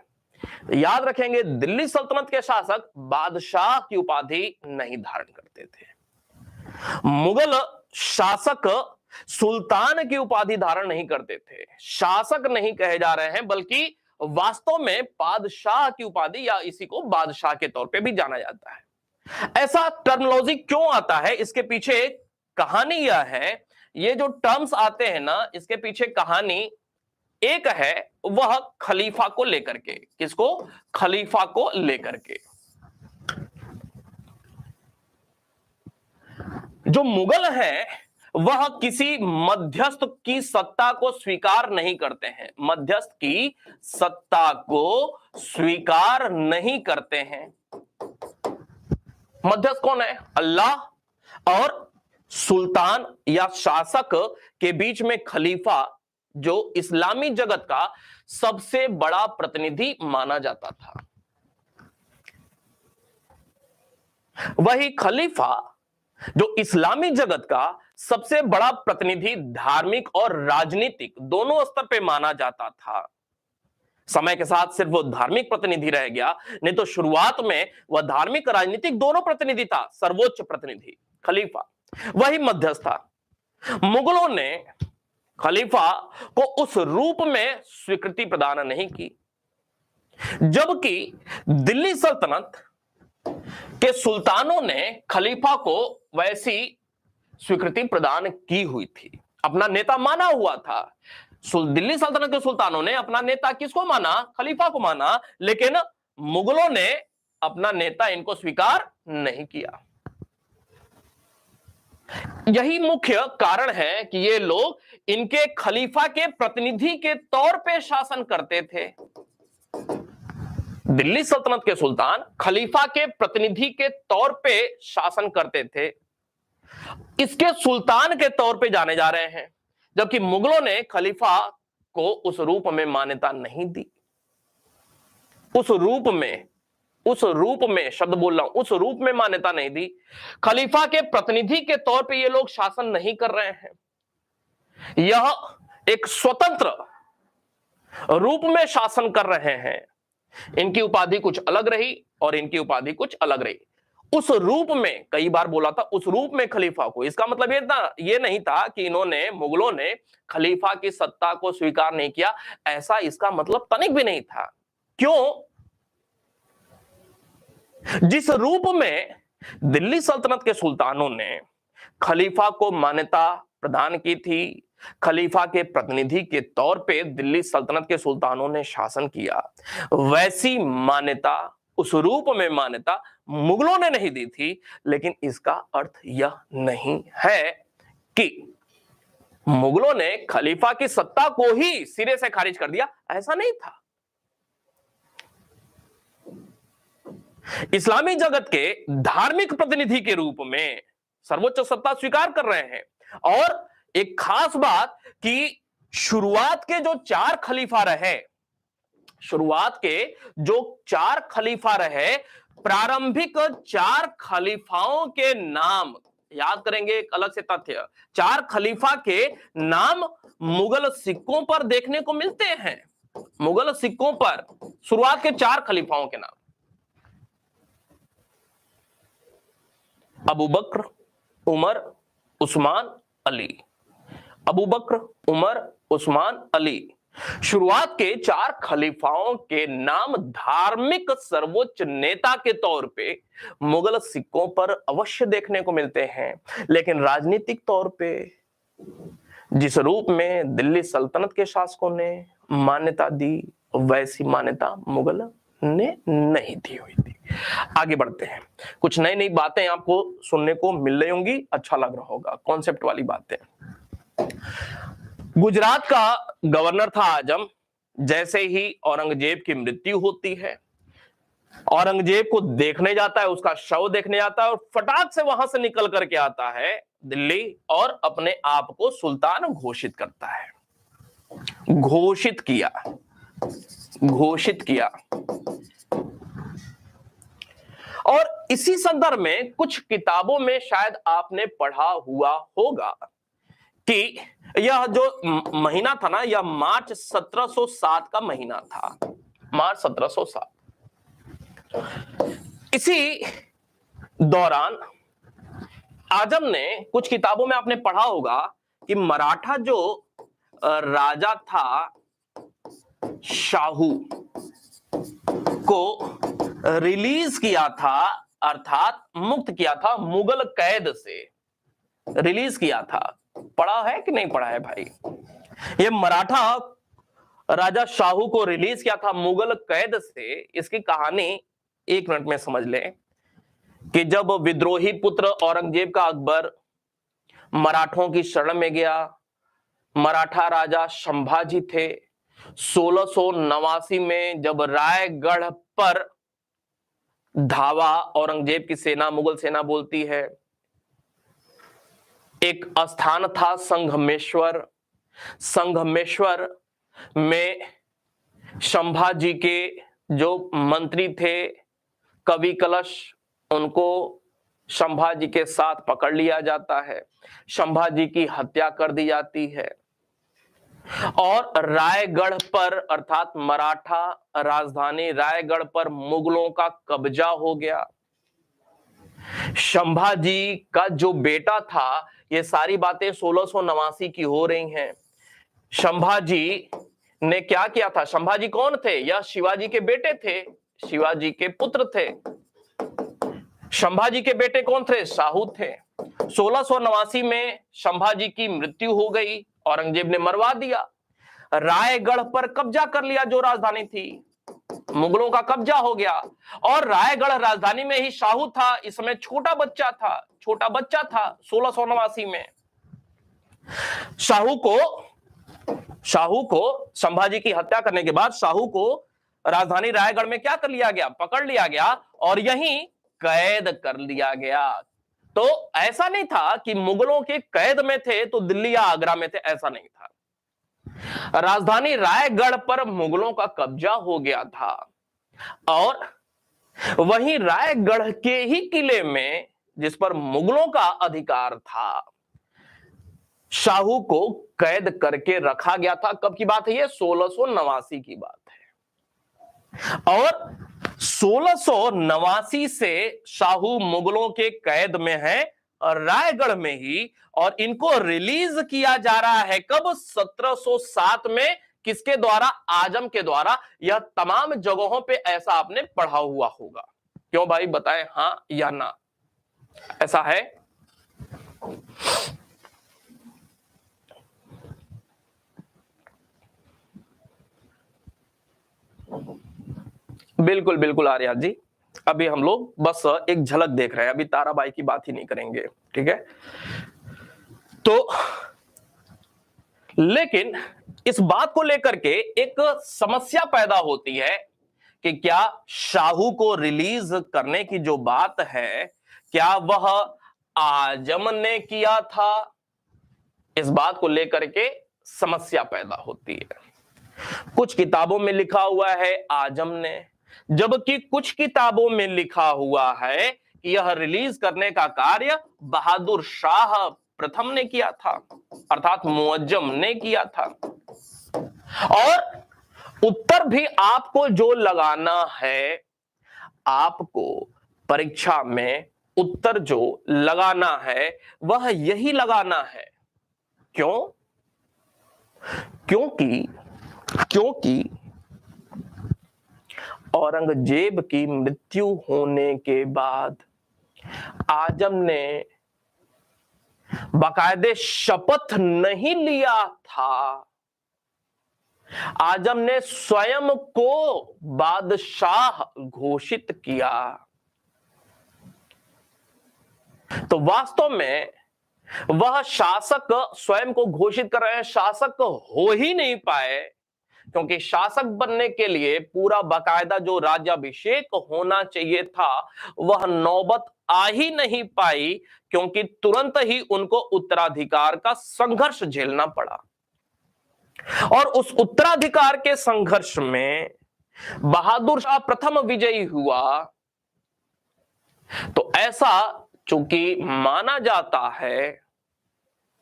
याद रखेंगे, दिल्ली सल्तनत के शासक बादशाह की उपाधि नहीं धारण करते थे। मुगल शासक सुल्तान की उपाधि धारण नहीं करते थे। शासक नहीं कहे जा रहे हैं बल्कि वास्तव में बादशाह की उपाधि या इसी को बादशाह के तौर पे भी जाना जाता है। ऐसा टर्मिनोलॉजी क्यों आता है, इसके पीछे कहानी यह है, ये जो टर्म्स आते हैं ना, इसके पीछे कहानी एक है, वह खलीफा को लेकर के। किसको? खलीफा को लेकर के। जो मुगल हैं वह किसी मध्यस्थ की सत्ता को स्वीकार नहीं करते हैं, मध्यस्थ की सत्ता को स्वीकार नहीं करते हैं। मध्यस्थ कौन है? अल्लाह और सुल्तान या शासक के बीच में खलीफा, जो इस्लामी जगत का सबसे बड़ा प्रतिनिधि माना जाता था। वही खलीफा जो इस्लामी जगत का सबसे बड़ा प्रतिनिधि धार्मिक और राजनीतिक दोनों स्तर पे माना जाता था। समय के साथ सिर्फ वो धार्मिक प्रतिनिधि रह गया, नहीं तो शुरुआत में वह धार्मिक राजनीतिक दोनों प्रतिनिधि था। सर्वोच्च प्रतिनिधि खलीफा, वही मध्यस्थ था। मुगलों ने खलीफा को उस रूप में स्वीकृति प्रदान नहीं की, जबकि दिल्ली सल्तनत के सुल्तानों ने खलीफा को वैसी स्वीकृति प्रदान की हुई थी, अपना नेता माना हुआ था। दिल्ली सल्तनत के सुल्तानों ने अपना नेता किसको माना? खलीफा को माना, लेकिन मुगलों ने अपना नेता इनको स्वीकार नहीं किया। यही मुख्य कारण है कि ये लोग इनके खलीफा के प्रतिनिधि के तौर पे शासन करते थे। दिल्ली सल्तनत के सुल्तान खलीफा के प्रतिनिधि के तौर पे शासन करते थे, इसके सुल्तान के तौर पे जाने जा रहे हैं, जबकि मुगलों ने खलीफा को उस रूप में मान्यता नहीं दी। उस रूप में शब्द बोल रहा हूं, उस रूप में मान्यता नहीं दी। खलीफा के प्रतिनिधि के तौर पे ये लोग शासन नहीं कर रहे हैं, यह एक स्वतंत्र रूप में शासन कर रहे हैं। इनकी उपाधि कुछ अलग रही और इनकी उपाधि कुछ अलग रही। उस रूप में, कई बार बोला था, उस रूप में खलीफा को, इसका मतलब ये नहीं था कि मुगलों ने खलीफा की सत्ता को स्वीकार नहीं किया, ऐसा इसका मतलब तनिक भी नहीं था। क्यों? जिस रूप में दिल्ली सल्तनत के सुल्तानों ने खलीफा को मान्यता प्रदान की थी, खलीफा के प्रतिनिधि के तौर पे दिल्ली सल्तनत के सुल्तानों ने शासन किया, वैसी मान्यता, उस रूप में मान्यता मुगलों ने नहीं दी थी। लेकिन इसका अर्थ यह नहीं है कि मुगलों ने खलीफा की सत्ता को ही सिरे से खारिज कर दिया, ऐसा नहीं था। इस्लामी जगत के धार्मिक प्रतिनिधि के रूप में सर्वोच्च सत्ता स्वीकार कर रहे हैं। और एक खास बात कि शुरुआत के जो 4 खलीफा रहे, प्रारंभिक 4 खलीफाओं के नाम याद करेंगे। एक अलग से तथ्य, 4 खलीफा के नाम मुगल सिक्कों पर देखने को मिलते हैं। मुगल सिक्कों पर शुरुआत के 4 खलीफाओं के नाम, अबू बकर, उमर, उस्मान, अली। अबू बकर, उमर, उस्मान, अली। शुरुआत के 4 खलीफाओं के नाम धार्मिक सर्वोच्च नेता के तौर पे मुगल सिक्कों पर अवश्य देखने को मिलते हैं, लेकिन राजनीतिक तौर पे जिस रूप में दिल्ली सल्तनत के शासकों ने मान्यता दी, वैसी मान्यता मुगल ने नहीं दी हुई थी। आगे बढ़ते हैं, कुछ नई नई बातें आपको सुनने को मिल रही होंगी, अच्छा लग रहा होगा, कॉन्सेप्ट वाली बातें। गुजरात का गवर्नर था आजम। जैसे ही औरंगजेब की मृत्यु होती है, औरंगजेब को देखने जाता है, उसका शव देखने जाता है और फटाक से वहां से निकल करके आता है दिल्ली और अपने आप को सुल्तान घोषित करता है। घोषित किया। और इसी संदर्भ में कुछ किताबों में शायद आपने पढ़ा हुआ होगा कि यह जो महीना था ना, यह मार्च 1707 का महीना था। मार्च 1707। इसी दौरान आजम ने, कुछ किताबों में आपने पढ़ा होगा कि मराठा जो राजा था शाहू को रिलीज किया था, अर्थात मुक्त किया था, मुगल कैद से रिलीज किया था। पढ़ा है कि नहीं पढ़ा है भाई? ये मराठा राजा शाहू को रिलीज किया था मुगल कैद से। इसकी कहानी 1 मिनट में समझ लें कि जब विद्रोही पुत्र औरंगजेब का अकबर मराठों की शरण में गया, मराठा राजा संभाजी थे। 1689 में जब रायगढ़ पर धावा औरंगजेब की सेना, मुगल सेना बोलती है, एक स्थान था संगमेश्वर। संगमेश्वर में संभाजी के जो मंत्री थे कवि कलश, उनको संभाजी के साथ पकड़ लिया जाता है, संभाजी की हत्या कर दी जाती है और रायगढ़ पर, अर्थात मराठा राजधानी रायगढ़ पर मुगलों का कब्जा हो गया। संभाजी का जो बेटा था ये सारी बातें 1689 की हो रही हैं। संभाजी ने क्या किया था? संभाजी कौन थे? यह शिवाजी के बेटे थे, शिवाजी के पुत्र थे। संभाजी के बेटे कौन थे? शाहू थे। 1689 में संभाजी की मृत्यु हो गई, औरंगजेब ने मरवा दिया। रायगढ़ पर कब्जा कर लिया, जो राजधानी थी, मुगलों का कब्जा हो गया। और रायगढ़ राजधानी में ही शाहू था। इस समय छोटा बच्चा था 1689 में। शाहू को संभाजी की हत्या करने के बाद शाहू को राजधानी रायगढ़ में क्या कर लिया गया? पकड़ लिया गया और यहीं कैद कर लिया गया। तो ऐसा नहीं था कि मुगलों के कैद में थे तो दिल्ली या आगरा में थे, ऐसा नहीं था। राजधानी रायगढ़ पर मुगलों का कब्जा हो गया था और वहीं रायगढ़ के ही किले में, जिस पर मुगलों का अधिकार था, शाहू को कैद करके रखा गया था। कब की बात है ये? 1689 की बात है। और 1689 से शाहू मुगलों के कैद में है और रायगढ़ में ही, और इनको रिलीज किया जा रहा है कब? 1707 में। किसके द्वारा? आजम के द्वारा। यह तमाम जगहों पे ऐसा आपने पढ़ा हुआ होगा। क्यों भाई, बताएं हां या ना? ऐसा है? बिल्कुल बिल्कुल आर्या जी, अभी हम लोग बस एक झलक देख रहे हैं, अभी ताराबाई की बात ही नहीं करेंगे, ठीक है? तो लेकिन इस बात को लेकर के एक समस्या पैदा होती है कि क्या शाहू को रिलीज करने की जो बात है, क्या वह आजम ने किया था? इस बात को लेकर के समस्या पैदा होती है। कुछ किताबों में लिखा हुआ है आजम ने, जबकि कुछ किताबों में लिखा हुआ है कि यह रिलीज करने का कार्य बहादुर शाह प्रथम ने किया था, अर्थात मुअज्जम ने किया था। और उत्तर भी आपको जो लगाना है, आपको परीक्षा में उत्तर जो लगाना है वह यही लगाना है। क्यों? क्योंकि औरंगजेब की मृत्यु होने के बाद आजम ने बाकायदे शपथ नहीं लिया था। आजम ने स्वयं को बादशाह घोषित किया। तो वास्तव में वह शासक स्वयं को घोषित कर रहे हैं, शासक हो ही नहीं पाए, क्योंकि शासक बनने के लिए पूरा बाकायदा जो राज्याभिषेक होना चाहिए था वह नौबत आ ही नहीं पाई, क्योंकि तुरंत ही उनको उत्तराधिकार का संघर्ष झेलना पड़ा। और उस उत्तराधिकार के संघर्ष में बहादुर शाह प्रथम विजयी हुआ। तो ऐसा चूंकि माना जाता है,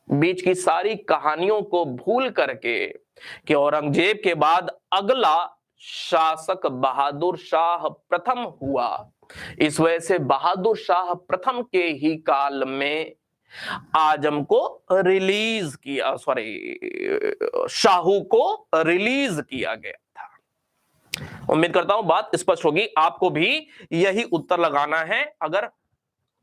बीच की सारी कहानियों को भूल करके, कि औरंगजेब के बाद अगला शासक बहादुर शाह प्रथम हुआ। इस वजह से बहादुर शाह प्रथम के ही काल में आजम को रिलीज किया, शाहू को रिलीज किया गया था। उम्मीद करता हूं बात स्पष्ट होगी। आपको भी यही उत्तर लगाना है। अगर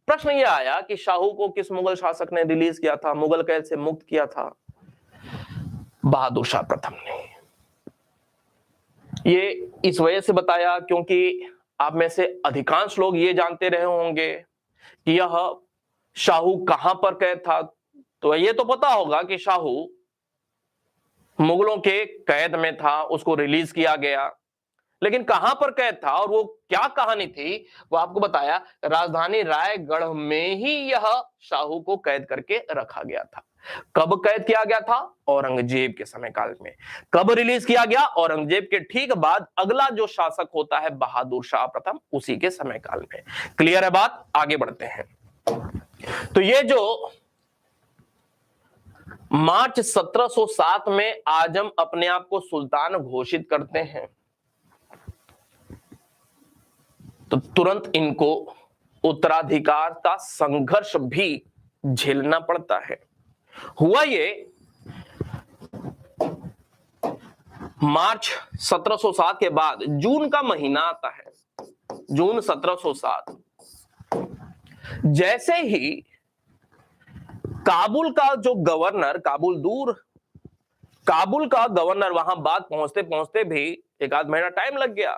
प्रश्न यह आया कि शाहू को किस मुगल शासक ने रिलीज किया था, मुगल कैद से मुक्त किया था, बहादुर शाह प्रथम ने। ये इस वजह से बताया क्योंकि आप में से अधिकांश लोग ये जानते रहे होंगे कि यह शाहू कहां पर कैद था। तो ये तो पता होगा कि शाहू मुगलों के कैद में था, उसको रिलीज किया गया, लेकिन कहां पर कैद था और वो क्या कहानी थी वो आपको बताया। राजधानी रायगढ़ में ही यह शाहू को कैद करके रखा गया था। कब कैद किया गया था? औरंगजेब के समय काल में। कब रिलीज किया गया? औरंगजेब के ठीक बाद अगला जो शासक होता है बहादुर शाह प्रथम, उसी के समय काल में। क्लियर है बात? आगे बढ़ते हैं। तो ये जो मार्च 1707 में आजम अपने आप को सुल्तान घोषित करते हैं, तो तुरंत इनको उत्तराधिकार का संघर्ष भी झेलना पड़ता है। हुआ ये, मार्च 1707 के बाद जून का महीना आता है, जून 1707। जैसे ही काबुल का जो गवर्नर, काबुल का गवर्नर वहां बात पहुंचते पहुंचते भी एक आध महीना टाइम लग गया।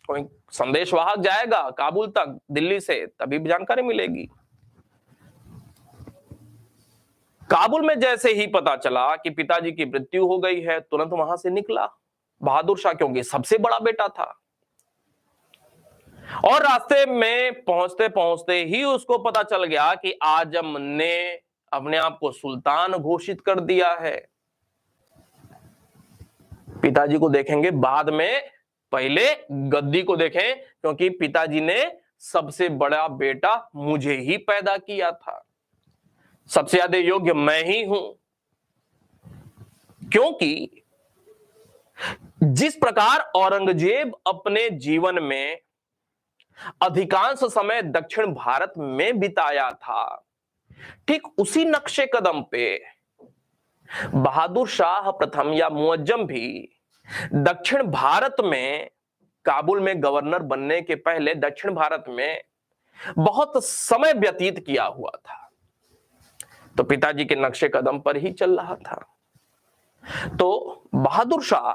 कोई संदेशवाहक जाएगा काबुल तक दिल्ली से, तभी जानकारी मिलेगी। काबुल में जैसे ही पता चला कि पिताजी की मृत्यु हो गई है, तुरंत वहां से निकला बहादुर शाह, क्योंकि सबसे बड़ा बेटा था। और रास्ते में पहुंचते पहुंचते ही उसको पता चल गया कि आजम ने अपने आप को सुल्तान घोषित कर दिया है। पिताजी को देखेंगे बाद में, पहले गद्दी को देखें, क्योंकि पिताजी ने सबसे बड़ा बेटा मुझे ही पैदा किया था, सबसे ज्यादा योग्य मैं ही हूं। क्योंकि जिस प्रकार औरंगजेब अपने जीवन में अधिकांश समय दक्षिण भारत में बिताया था, ठीक उसी नक्शे कदम पे बहादुर शाह प्रथम या मुअज्जम भी दक्षिण भारत में, काबुल में गवर्नर बनने के पहले दक्षिण भारत में बहुत समय व्यतीत किया हुआ था, तो पिताजी के नक्शे कदम पर ही चल रहा था। तो बहादुर शाह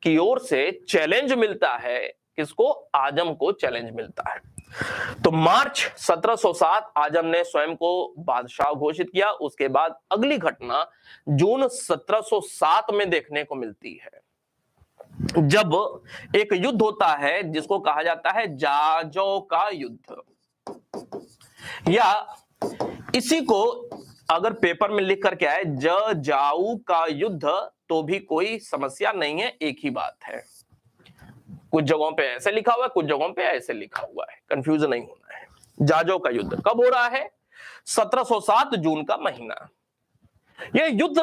की ओर से चैलेंज मिलता है, किसको? आजम को चैलेंज मिलता है। तो मार्च 1707 आजम ने स्वयं को बादशाह घोषित किया। उसके बाद अगली घटना जून 1707 में देखने को मिलती है, जब एक युद्ध होता है जिसको कहा जाता है जाजौ का युद्ध, या इसी को अगर पेपर में लिख करके आए जाऊ का युद्ध तो भी कोई समस्या नहीं है, एक ही बात है। कुछ जगहों पे ऐसे लिखा हुआ है, कुछ जगहों पे ऐसे लिखा हुआ है, कंफ्यूज नहीं होना है। जाजौ का युद्ध कब हो रहा है? 1707 जून का महीना। यह युद्ध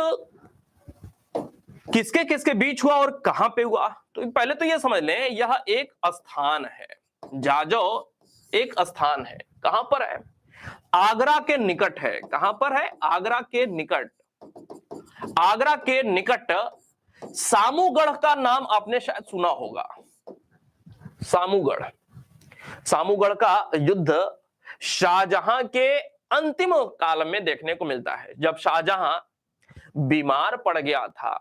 किसके किसके बीच हुआ और कहां पे हुआ? तो पहले तो यह समझ लें, यह एक स्थान है, जाजौ एक स्थान है। कहां पर है? आगरा के निकट है। कहां पर है? आगरा के निकट। आगरा के निकट सामूगढ़ का नाम आपने शायद सुना होगा। सामूगढ़, सामूगढ़ का युद्ध शाहजहां के अंतिम काल में देखने को मिलता है। जब शाहजहां बीमार पड़ गया था,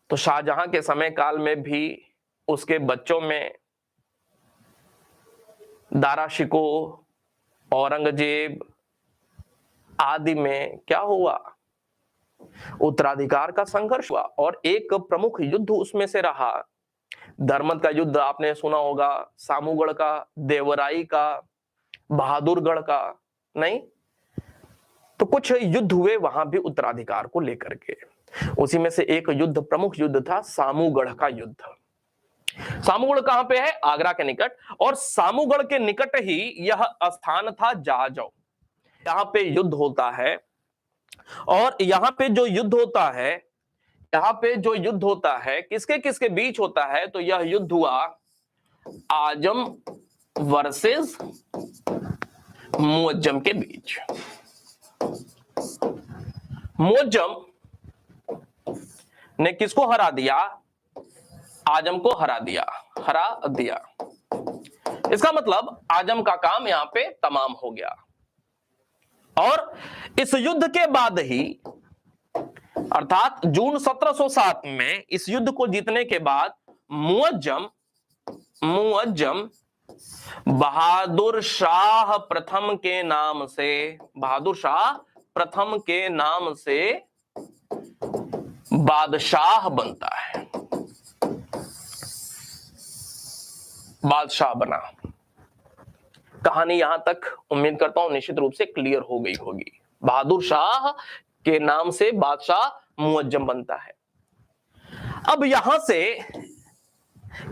तो शाहजहां के समय काल में भी उसके बच्चों में दारा शिको, औरंगजेब आदि में क्या हुआ? उत्तराधिकार का संघर्ष हुआ, और एक प्रमुख युद्ध उसमें से रहा धर्मत का युद्ध। आपने सुना होगा, सामूगढ़ का, देवराई का, बहादुरगढ़ का, नहीं? तो कुछ युद्ध हुए वहां भी उत्तराधिकार को लेकर के। उसी में से एक युद्ध, प्रमुख युद्ध था सामूगढ़ का युद्ध। सामूगढ़ कहां पे है? आगरा के निकट। और सामूगढ़ के निकट ही यह स्थान था जाजौ। यहां पे युद्ध होता है, और यहां पे जो युद्ध होता है, यहां पे जो युद्ध होता है किसके किसके बीच होता है? तो यह युद्ध हुआ आजम वर्सेस मुअज्जम के बीच। मुअज्जम ने किसको हरा दिया? आजम को हरा दिया। इसका मतलब आजम का काम यहां पे तमाम हो गया। और इस युद्ध के बाद ही, अर्थात जून 1707 में इस युद्ध को जीतने के बाद मुअज्जम बहादुर शाह प्रथम के नाम से, बहादुर शाह प्रथम के नाम से बादशाह बनता है। बादशाह बना। कहानी यहां तक उम्मीद करता हूं निश्चित रूप से क्लियर हो गई होगी। बहादुर शाह के नाम से बादशाह मुअज्जम बनता है। अब यहां से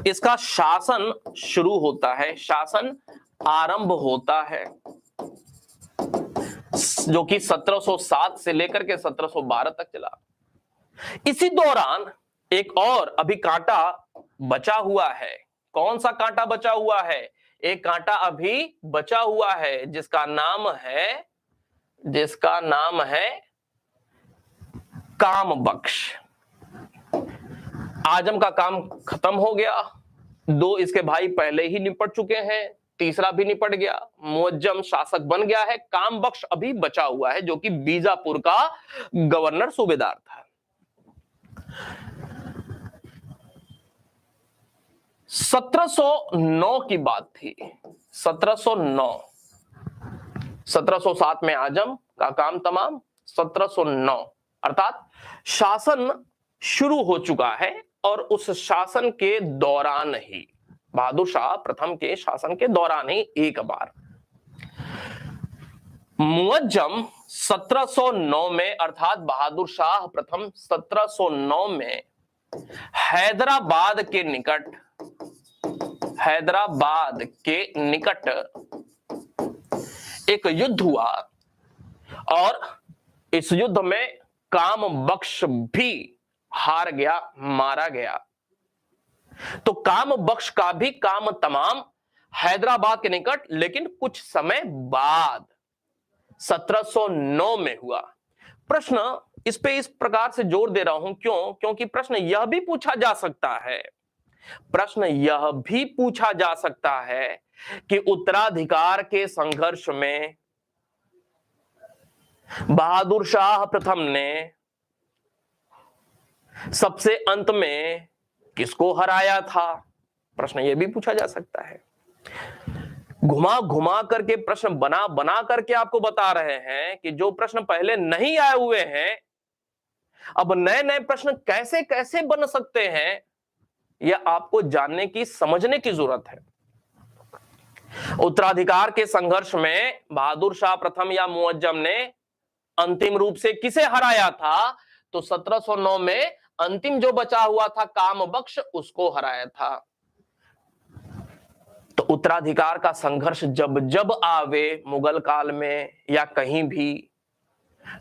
इसका शासन शुरू होता है, शासन आरंभ होता है, जो कि 1707 से लेकर के 1712 तक चला। इसी दौरान एक और अभी कांटा बचा हुआ है। कौन सा कांटा बचा हुआ है? एक कांटा अभी बचा हुआ है जिसका नाम है जिसका नाम है कामबक्ष। आजम का काम खत्म हो गया, 2 इसके भाई पहले ही निपट चुके हैं, तीसरा भी निपट गया, मुअज्जम शासक बन गया है, कामबख्श अभी बचा हुआ है जो कि बीजापुर का गवर्नर सूबेदार था। 1709 की बात थी, 1709। 1707 में आजम का काम तमाम, 1709 अर्थात शासन शुरू हो चुका है और उस शासन के दौरान ही, बहादुर शाह प्रथम के शासन के दौरान ही एक बार मुअज्जम 1709 में अर्थात बहादुर शाह प्रथम 1709 में हैदराबाद के निकट एक युद्ध हुआ और इस युद्ध में कामबख्श भी हार गया, मारा गया। तो कामबख्श का भी काम तमाम हैदराबाद के निकट, लेकिन कुछ समय बाद 1709 में हुआ। प्रश्न इस पे इस प्रकार से जोर दे रहा हूं, क्यों? क्योंकि प्रश्न यह भी पूछा जा सकता है कि उत्तराधिकार के संघर्ष में बहादुर शाह प्रथम ने सबसे अंत में किसको हराया था? प्रश्न यह भी पूछा जा सकता है। घुमा घुमा करके प्रश्न बना करके आपको बता रहे हैं कि जो प्रश्न पहले नहीं आए हुए हैं, अब नए नए प्रश्न कैसे कैसे बन सकते हैं, यह आपको जानने की, समझने की जरूरत है। उत्तराधिकार के संघर्ष में बहादुर शाह प्रथम या मुअज्जम ने अंतिम रूप से किसे हराया था? तो 1709 में अंतिम जो बचा हुआ था कामबख्श, उसको हराया था। तो उत्तराधिकार का संघर्ष जब जब आवे मुगल काल में या कहीं भी,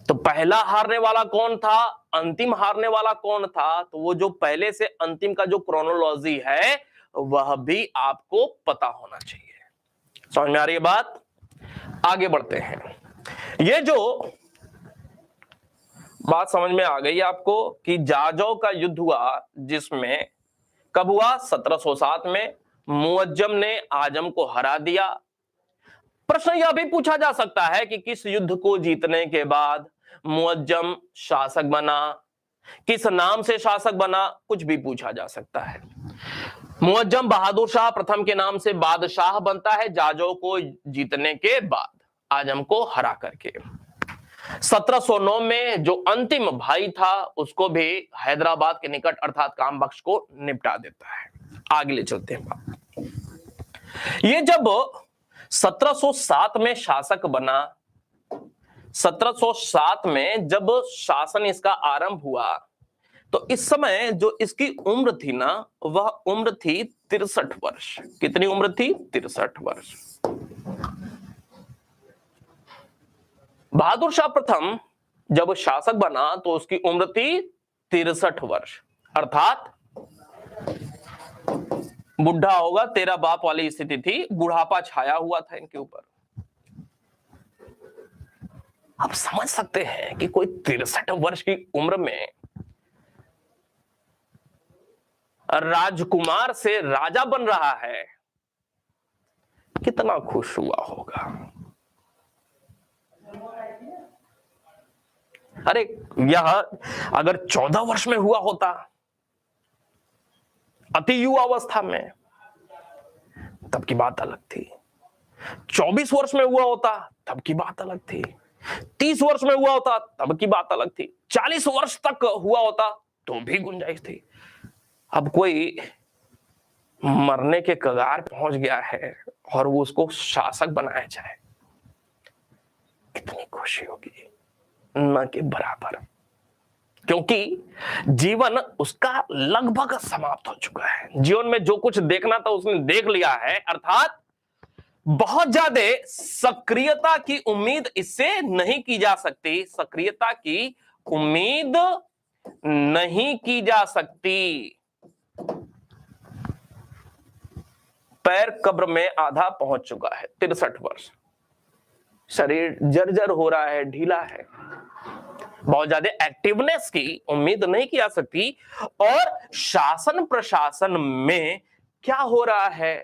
तो पहला हारने वाला कौन था, अंतिम हारने वाला कौन था? तो वो जो पहले से अंतिम का जो क्रोनोलॉजी है वह भी आपको पता होना चाहिए। समझ में आ रही है बात? आगे बढ़ते हैं। ये जो बात समझ में आ गई आपको कि जाजौ का युद्ध हुआ, जिसमें कब हुआ? 1707 में मुअज्जम ने आजम को हरा दिया। प्रश्न यह भी पूछा जा सकता है कि किस युद्ध को जीतने के बाद मुअज्जम शासक बना, किस नाम से शासक बना, कुछ भी पूछा जा सकता है। मुअज्जम बहादुर शाह प्रथम के नाम से बादशाह बनता है जाजौ को जीतने के बाद, आजम को हरा करके। 1709 में जो अंतिम भाई था उसको भी हैदराबाद के निकट अर्थात कामबख्श को निपटा देता है। आगे ले चलते हैं बात। ये जब 1707 में शासक बना, 1707 में जब शासन इसका आरंभ हुआ, तो इस समय जो इसकी उम्र थी ना, वह उम्र थी 63 वर्ष। कितनी उम्र थी? 63 वर्ष। बहादुर शाह प्रथम जब शासक बना तो उसकी उम्र थी 63 वर्ष, अर्थात बुढ़ा होगा तेरा बाप वाली स्थिति थी, बुढ़ापा छाया हुआ था इनके ऊपर। आप समझ सकते हैं कि कोई 63 वर्ष की उम्र में राजकुमार से राजा बन रहा है, कितना खुश हुआ होगा। अरे यह अगर 14 वर्ष में हुआ होता, अति युवा अवस्था में, तब की बात अलग थी। 24 वर्ष में हुआ होता तब की बात अलग थी। 30 वर्ष में हुआ होता तब की बात अलग थी। 40 वर्ष तक हुआ होता तो भी गुंजाइश थी। अब कोई मरने के कगार पहुंच गया है और वो उसको शासक बनाया जाए, कितनी खुशी होगी, न के बराबर। क्योंकि जीवन उसका लगभग समाप्त हो चुका है। जीवन में जो कुछ देखना था उसने देख लिया है, अर्थात बहुत ज्यादा सक्रियता की उम्मीद इससे नहीं की जा सकती। सक्रियता की उम्मीद नहीं की जा सकती। पैर कब्र में आधा पहुंच चुका है, 63 वर्ष। शरीर जर्जर हो रहा है, ढीला है, बहुत ज्यादा एक्टिवनेस की उम्मीद नहीं की जा सकती। और शासन प्रशासन में क्या हो रहा है,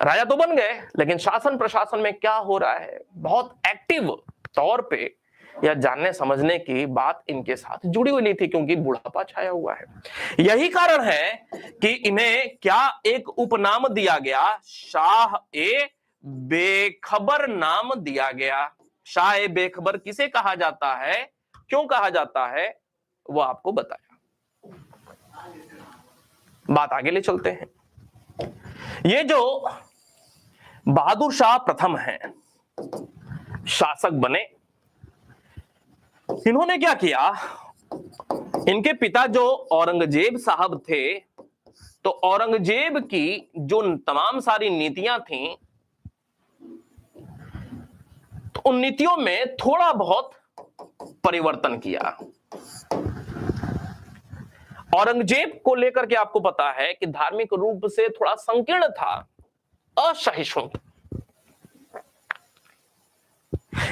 राजा तो बन गए लेकिन शासन प्रशासन में क्या हो रहा है, बहुत एक्टिव तौर पे या जानने समझने की बात इनके साथ जुड़ी हुई नहीं थी, क्योंकि बुढ़ापा छाया हुआ है। यही कारण है कि इन्हें क्या एक उपनाम दिया गया, शाह ए बेखबर नाम दिया गया। शाह ए बेखबर किसे कहा जाता है, क्यों कहा जाता है, वो आपको बताया। बात आगे ले चलते हैं। ये जो बहादुर शाह प्रथम हैं, शासक बने, इन्होंने क्या किया, इनके पिता जो औरंगजेब साहब थे, तो औरंगजेब की जो तमाम सारी नीतियां थीं, तो उन नीतियों में थोड़ा बहुत परिवर्तन किया। औरंगजेब को लेकर के आपको पता है कि धार्मिक रूप से थोड़ा संकीर्ण था, असहिष्णु,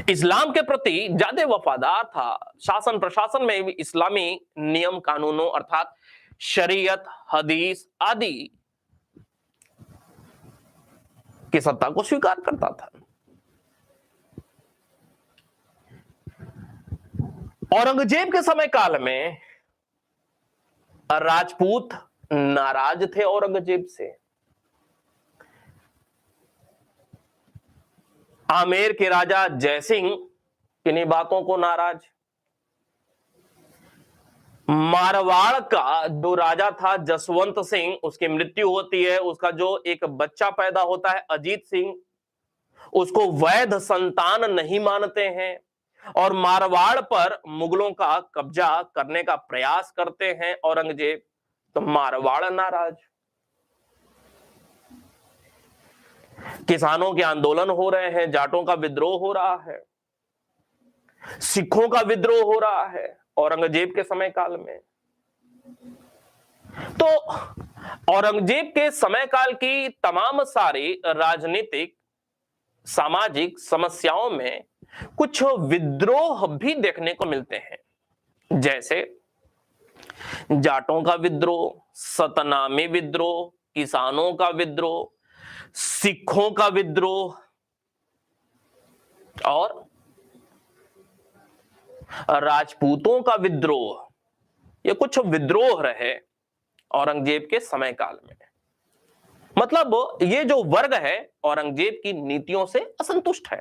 इस्लाम के प्रति ज्यादा वफादार था। शासन प्रशासन में भी इस्लामी नियम कानूनों अर्थात शरीयत, हदीस आदि की सत्ता को स्वीकार करता था। औरंगजेब के समय काल में राजपूत नाराज थे औरंगजेब से। आमेर के राजा जयसिंह किन्हीं बातों को नाराज। मारवाड़ का जो राजा था जसवंत सिंह, उसकी मृत्यु होती है, उसका जो एक बच्चा पैदा होता है अजीत सिंह, उसको वैध संतान नहीं मानते हैं और मारवाड़ पर मुगलों का कब्जा करने का प्रयास करते हैं औरंगजेब, तो मारवाड़ नाराज। किसानों के आंदोलन हो रहे हैं, जाटों का विद्रोह हो रहा है, सिखों का विद्रोह हो रहा है औरंगजेब के समय काल में। तो औरंगजेब के समय काल की तमाम सारी राजनीतिक सामाजिक समस्याओं में कुछ विद्रोह भी देखने को मिलते हैं, जैसे जाटों का विद्रोह, सतनामी विद्रोह, किसानों का विद्रोह, सिखों का विद्रोह और राजपूतों का विद्रोह। ये कुछ विद्रोह रहे औरंगजेब के समय काल में। मतलब ये जो वर्ग है औरंगजेब की नीतियों से असंतुष्ट है।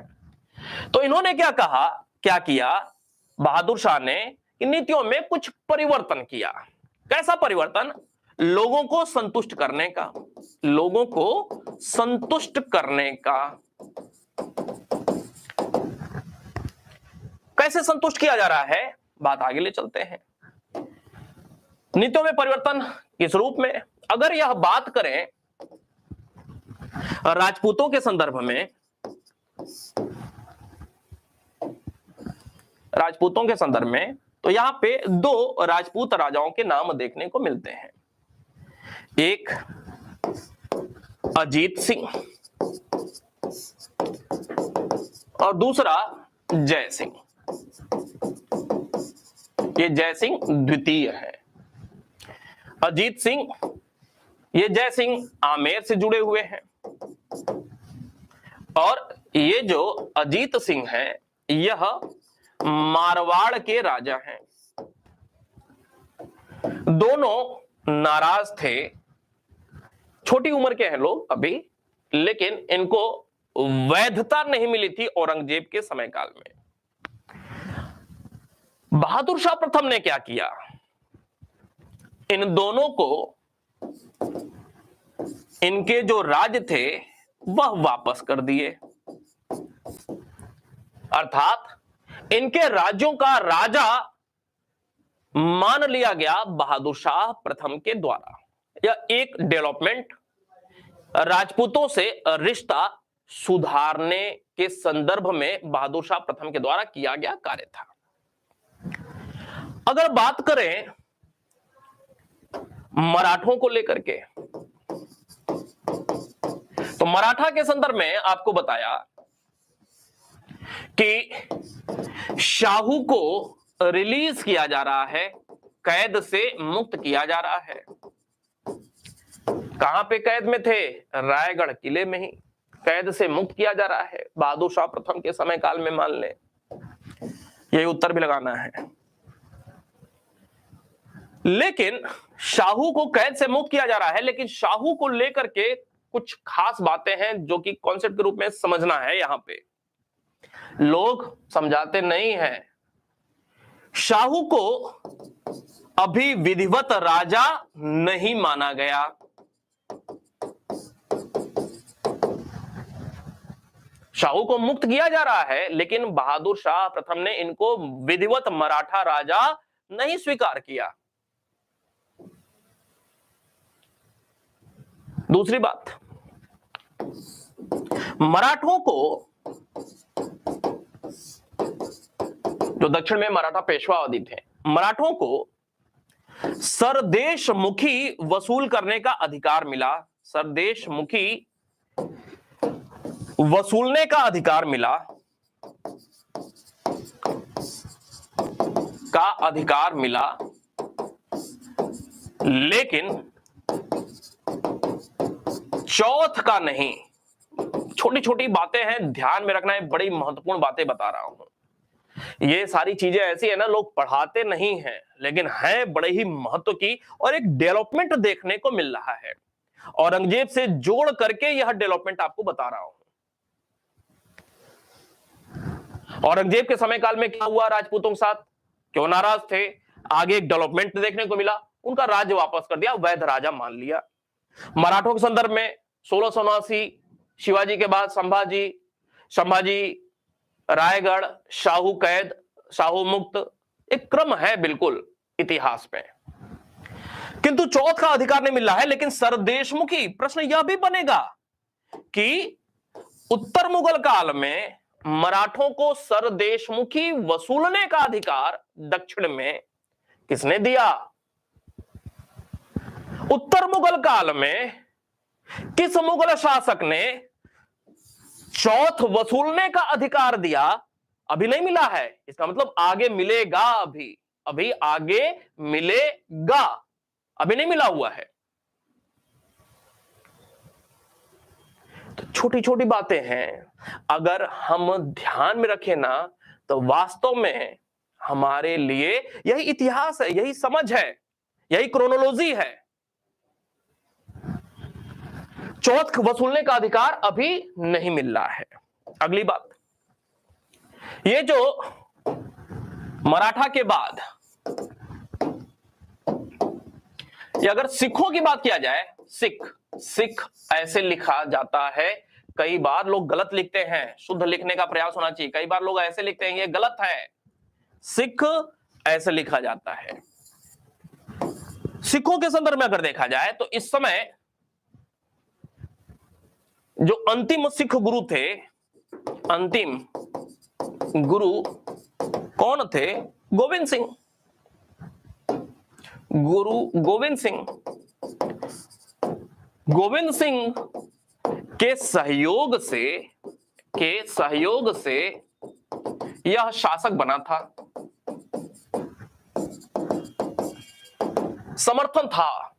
तो इन्होंने क्या कहा, क्या किया, बहादुर शाह ने नीतियों में कुछ परिवर्तन किया। कैसा परिवर्तन, लोगों को संतुष्ट करने का, लोगों को संतुष्ट करने का। कैसे संतुष्ट किया जा रहा है, बात आगे ले चलते हैं। नीतियों में परिवर्तन किस रूप में, अगर यह बात करें राजपूतों के संदर्भ में, राजपूतों के संदर्भ में, तो यहां पे दो राजपूत राजाओं के नाम देखने को मिलते हैं। एक अजीत सिंह और दूसरा जय सिंह। ये जय सिंह द्वितीय है। अजीत सिंह, ये जय सिंह आमेर से जुड़े हुए हैं और ये जो अजीत सिंह है यह मारवाड़ के राजा हैं। दोनों नाराज थे, छोटी उम्र के हैं लोग अभी, लेकिन इनको वैधता नहीं मिली थी औरंगजेब के समय काल में। बहादुर शाह प्रथम ने क्या किया, इन दोनों को इनके जो राज्य थे वह वापस कर दिए, अर्थात इनके राज्यों का राजा मान लिया गया बहादुर शाह प्रथम के द्वारा। यह एक डेवलपमेंट, राजपूतों से रिश्ता सुधारने के संदर्भ में बहादुर शाह प्रथम के द्वारा किया गया कार्य था। अगर बात करें मराठों को लेकर के, तो मराठा के संदर्भ में आपको बताया कि शाहू को रिलीज किया जा रहा है, कैद से मुक्त किया जा रहा है। कहां पे कैद में थे? रायगढ़ किले में ही कैद से मुक्त किया जा रहा है, बहादुर शाह प्रथम के समय काल में, मान लें। यही उत्तर भी लगाना है। लेकिन शाहू को कैद से मुक्त किया जा रहा है, लेकिन शाहू को लेकर के कुछ खास बातें हैं जो कि कॉन्सेप्ट के रूप में समझना है। यहां पे लोग समझाते नहीं हैं। शाहू को अभी विधिवत राजा नहीं माना गया। शाहू को मुक्त किया जा रहा है, लेकिन बहादुर शाह प्रथम ने इनको विधिवत मराठा राजा नहीं स्वीकार किया। दूसरी बात, मराठों को, जो दक्षिण में मराठा पेशवावादी थे, मराठों को सरदेशमुखी वसूल करने का अधिकार मिला। सरदेशमुखी वसूलने का अधिकार मिला, लेकिन चौथ का नहीं। छोटी छोटी बातें हैं, ध्यान में रखना है, बड़ी महत्वपूर्ण बातें बता रहा हूं। ये सारी चीजें ऐसी है ना, लोग पढ़ाते नहीं हैं, लेकिन है बड़े ही महत्व की, और एक डेवलपमेंट देखने को मिल रहा है। औरंगजेब से जोड़ करके यह डेवलपमेंट आपको बता रहा हूं। औरंगजेब के समय काल में क्या हुआ राजपूतों के साथ, क्यों नाराज थे? आगे एक डेवलपमेंट देखने को मिला, उनका राज्य वापस कर दिया, वैध राजा मान लिया। मराठों के संदर्भ में 1679 शिवाजी के बाद संभाजी रायगढ़, शाहू कैद, शाहू मुक्त, एक क्रम है बिल्कुल इतिहास में। किंतु चौथ का अधिकार नहीं मिल रहा है। लेकिन सरदेशमुखी, प्रश्न यह भी बनेगा कि उत्तर मुगल काल में मराठों को सरदेशमुखी वसूलने का अधिकार दक्षिण में किसने दिया? उत्तर मुगल काल में किस मुगल शासक ने चौथ वसूलने का अधिकार दिया? अभी नहीं मिला है, इसका मतलब आगे मिलेगा। अभी आगे मिलेगा, अभी नहीं मिला हुआ है। तो छोटी छोटी बातें हैं, अगर हम ध्यान में रखें ना, तो वास्तव में हमारे लिए यही इतिहास है, यही समझ है, यही क्रोनोलॉजी है। चौथ वसूलने का अधिकार अभी नहीं मिल रहा है। अगली बात, ये जो मराठा के बाद, ये अगर सिखों की बात किया जाए, सिख ऐसे लिखा जाता है, कई बार लोग गलत लिखते हैं, शुद्ध लिखने का प्रयास होना चाहिए। कई बार लोग ऐसे लिखते हैं, ये गलत है, सिख ऐसे लिखा जाता है। सिखों के संदर्भ में अगर देखा जाए तो इस समय जो अंतिम सिख गुरु थे, अंतिम गुरु कौन थे? गोविंद सिंह। गुरु गोविंद सिंह, गोविंद सिंह के सहयोग से यह शासक बना था। समर्थन था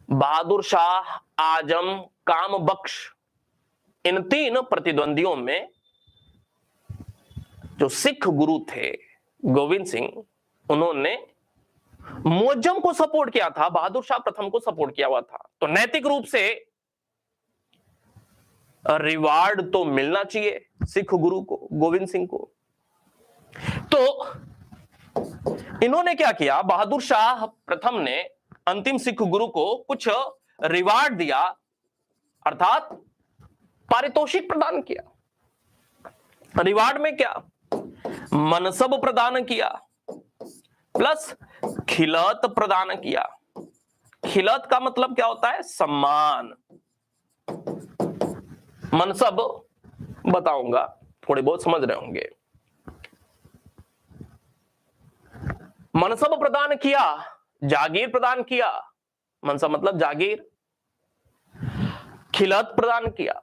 बहादुर शाह, आजम, कामबख्श, इन तीन प्रतिद्वंदियों में जो सिख गुरु थे गोविंद सिंह, उन्होंने मुअज्जम को सपोर्ट किया था, बहादुर शाह प्रथम को सपोर्ट किया हुआ था। तो नैतिक रूप से रिवार्ड तो मिलना चाहिए सिख गुरु को, गोविंद सिंह को। तो इन्होंने क्या किया, बहादुर शाह प्रथम ने अंतिम सिख गुरु को कुछ रिवार्ड दिया, अर्थात पारितोषिक प्रदान किया। रिवार्ड में क्या? मनसब प्रदान किया, प्लस खिलत प्रदान किया। खिलत का मतलब क्या होता है? सम्मान। मनसब बताऊंगा, थोड़े बहुत समझ रहे होंगे। मनसब प्रदान किया, जागीर प्रदान किया, मनसब मतलब जागीर, खिलत प्रदान किया।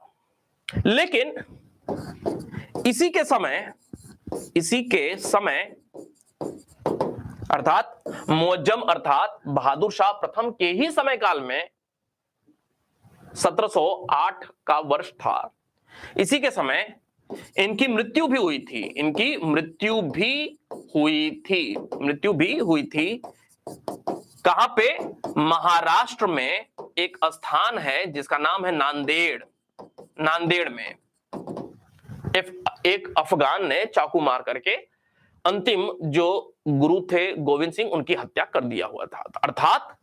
लेकिन इसी के समय अर्थात मुअज्जम अर्थात बहादुर शाह प्रथम के ही समय काल में 1708 का वर्ष था। इसी के समय इनकी मृत्यु भी हुई थी। कहां पे? महाराष्ट्र में एक स्थान है जिसका नाम है नांदेड़ में एक अफगान ने चाकू मार करके अंतिम जो गुरु थे गोविंद सिंह, उनकी हत्या कर दिया हुआ था। अर्थात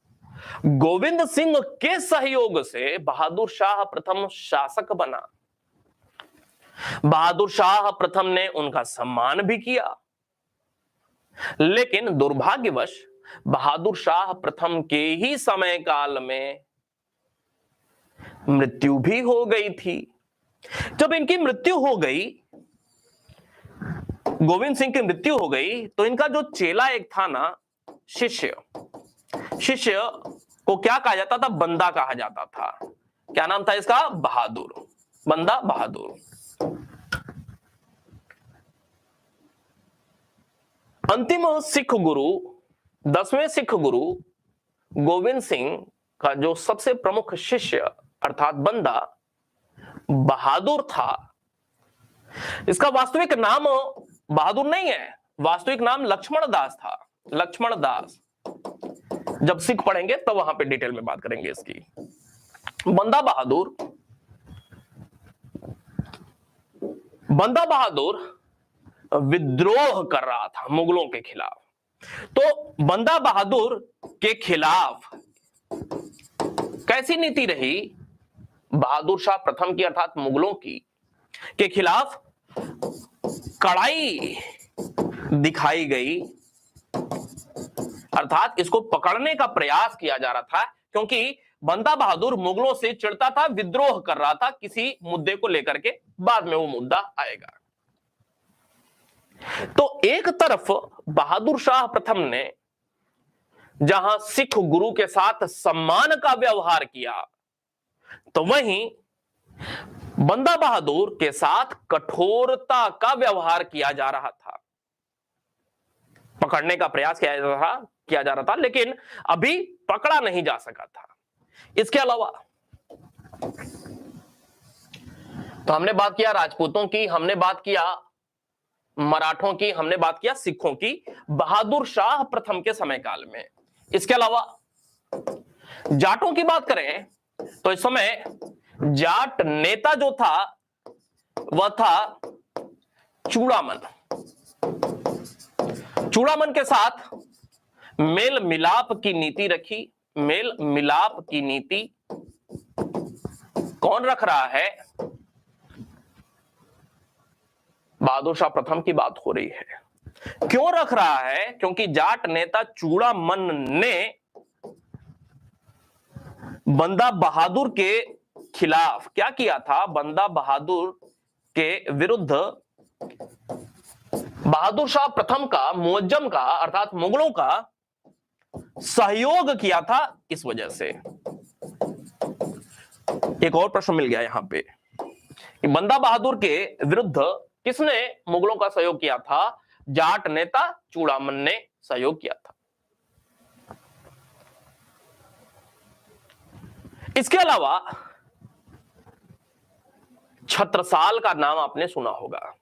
गोविंद सिंह के सहयोग से बहादुर शाह प्रथम शासक बना। बहादुर शाह प्रथम ने उनका सम्मान भी किया, लेकिन दुर्भाग्यवश बहादुर शाह प्रथम के ही समय काल में मृत्यु भी हो गई थी। जब इनकी मृत्यु हो गई, गोविंद सिंह की मृत्यु हो गई, तो इनका जो चेला एक था ना, शिष्य को क्या कहा जाता था? बंदा कहा जाता था। क्या नाम था इसका? बहादुर, बंदा बहादुर। अंतिम सिख गुरु, 10वें सिख गुरु गोविंद सिंह का जो सबसे प्रमुख शिष्य अर्थात बंदा बहादुर था। इसका वास्तविक नाम बहादुर नहीं है, वास्तविक नाम लक्ष्मण दास था। लक्ष्मण दास, जब सिख पढ़ेंगे तब वहां पे डिटेल में बात करेंगे इसकी। बंदा बहादुर विद्रोह कर रहा था मुगलों के खिलाफ। तो बंदा बहादुर के खिलाफ कैसी नीति रही? बहादुर शाह प्रथम की अर्थात मुगलों की के खिलाफ कड़ाई दिखाई गई, अर्थात इसको पकड़ने का प्रयास किया जा रहा था, क्योंकि बंदा बहादुर मुगलों से चिढ़ता था, विद्रोह कर रहा था किसी मुद्दे को लेकर के। बाद में वो मुद्दा आएगा। तो एक तरफ बहादुर शाह प्रथम ने जहां सिख गुरु के साथ सम्मान का व्यवहार किया, तो वहीं बंदा बहादुर के साथ कठोरता का व्यवहार किया जा रहा था। पकड़ने का प्रयास किया जा रहा था, लेकिन अभी पकड़ा नहीं जा सका था। इसके अलावा तो हमने बात किया राजपूतों की, हमने बात किया मराठों की, हमने बात किया सिखों की बहादुर शाह प्रथम के समय काल में। इसके अलावा जाटों की बात करें तो इस समय जाट नेता जो था वह था चूड़ामन। चूड़ामन के साथ मेल मिलाप की नीति रखी। मेल मिलाप की नीति कौन रख रहा है? बहादुर शाह प्रथम की बात हो रही है। क्यों रख रहा है? क्योंकि जाट नेता चूड़ामन ने बंदा बहादुर के खिलाफ क्या किया था? बंदा बहादुर के विरुद्ध बहादुर शाह प्रथम का, मुअज्जम का अर्थात मुगलों का सहयोग किया था। इस वजह से एक और प्रश्न मिल गया यहां पे कि बंदा बहादुर के विरुद्ध किसने मुगलों का सहयोग किया था? जाट नेता चूड़ामन ने सहयोग किया था। इसके अलावा छत्रसाल का नाम आपने सुना होगा।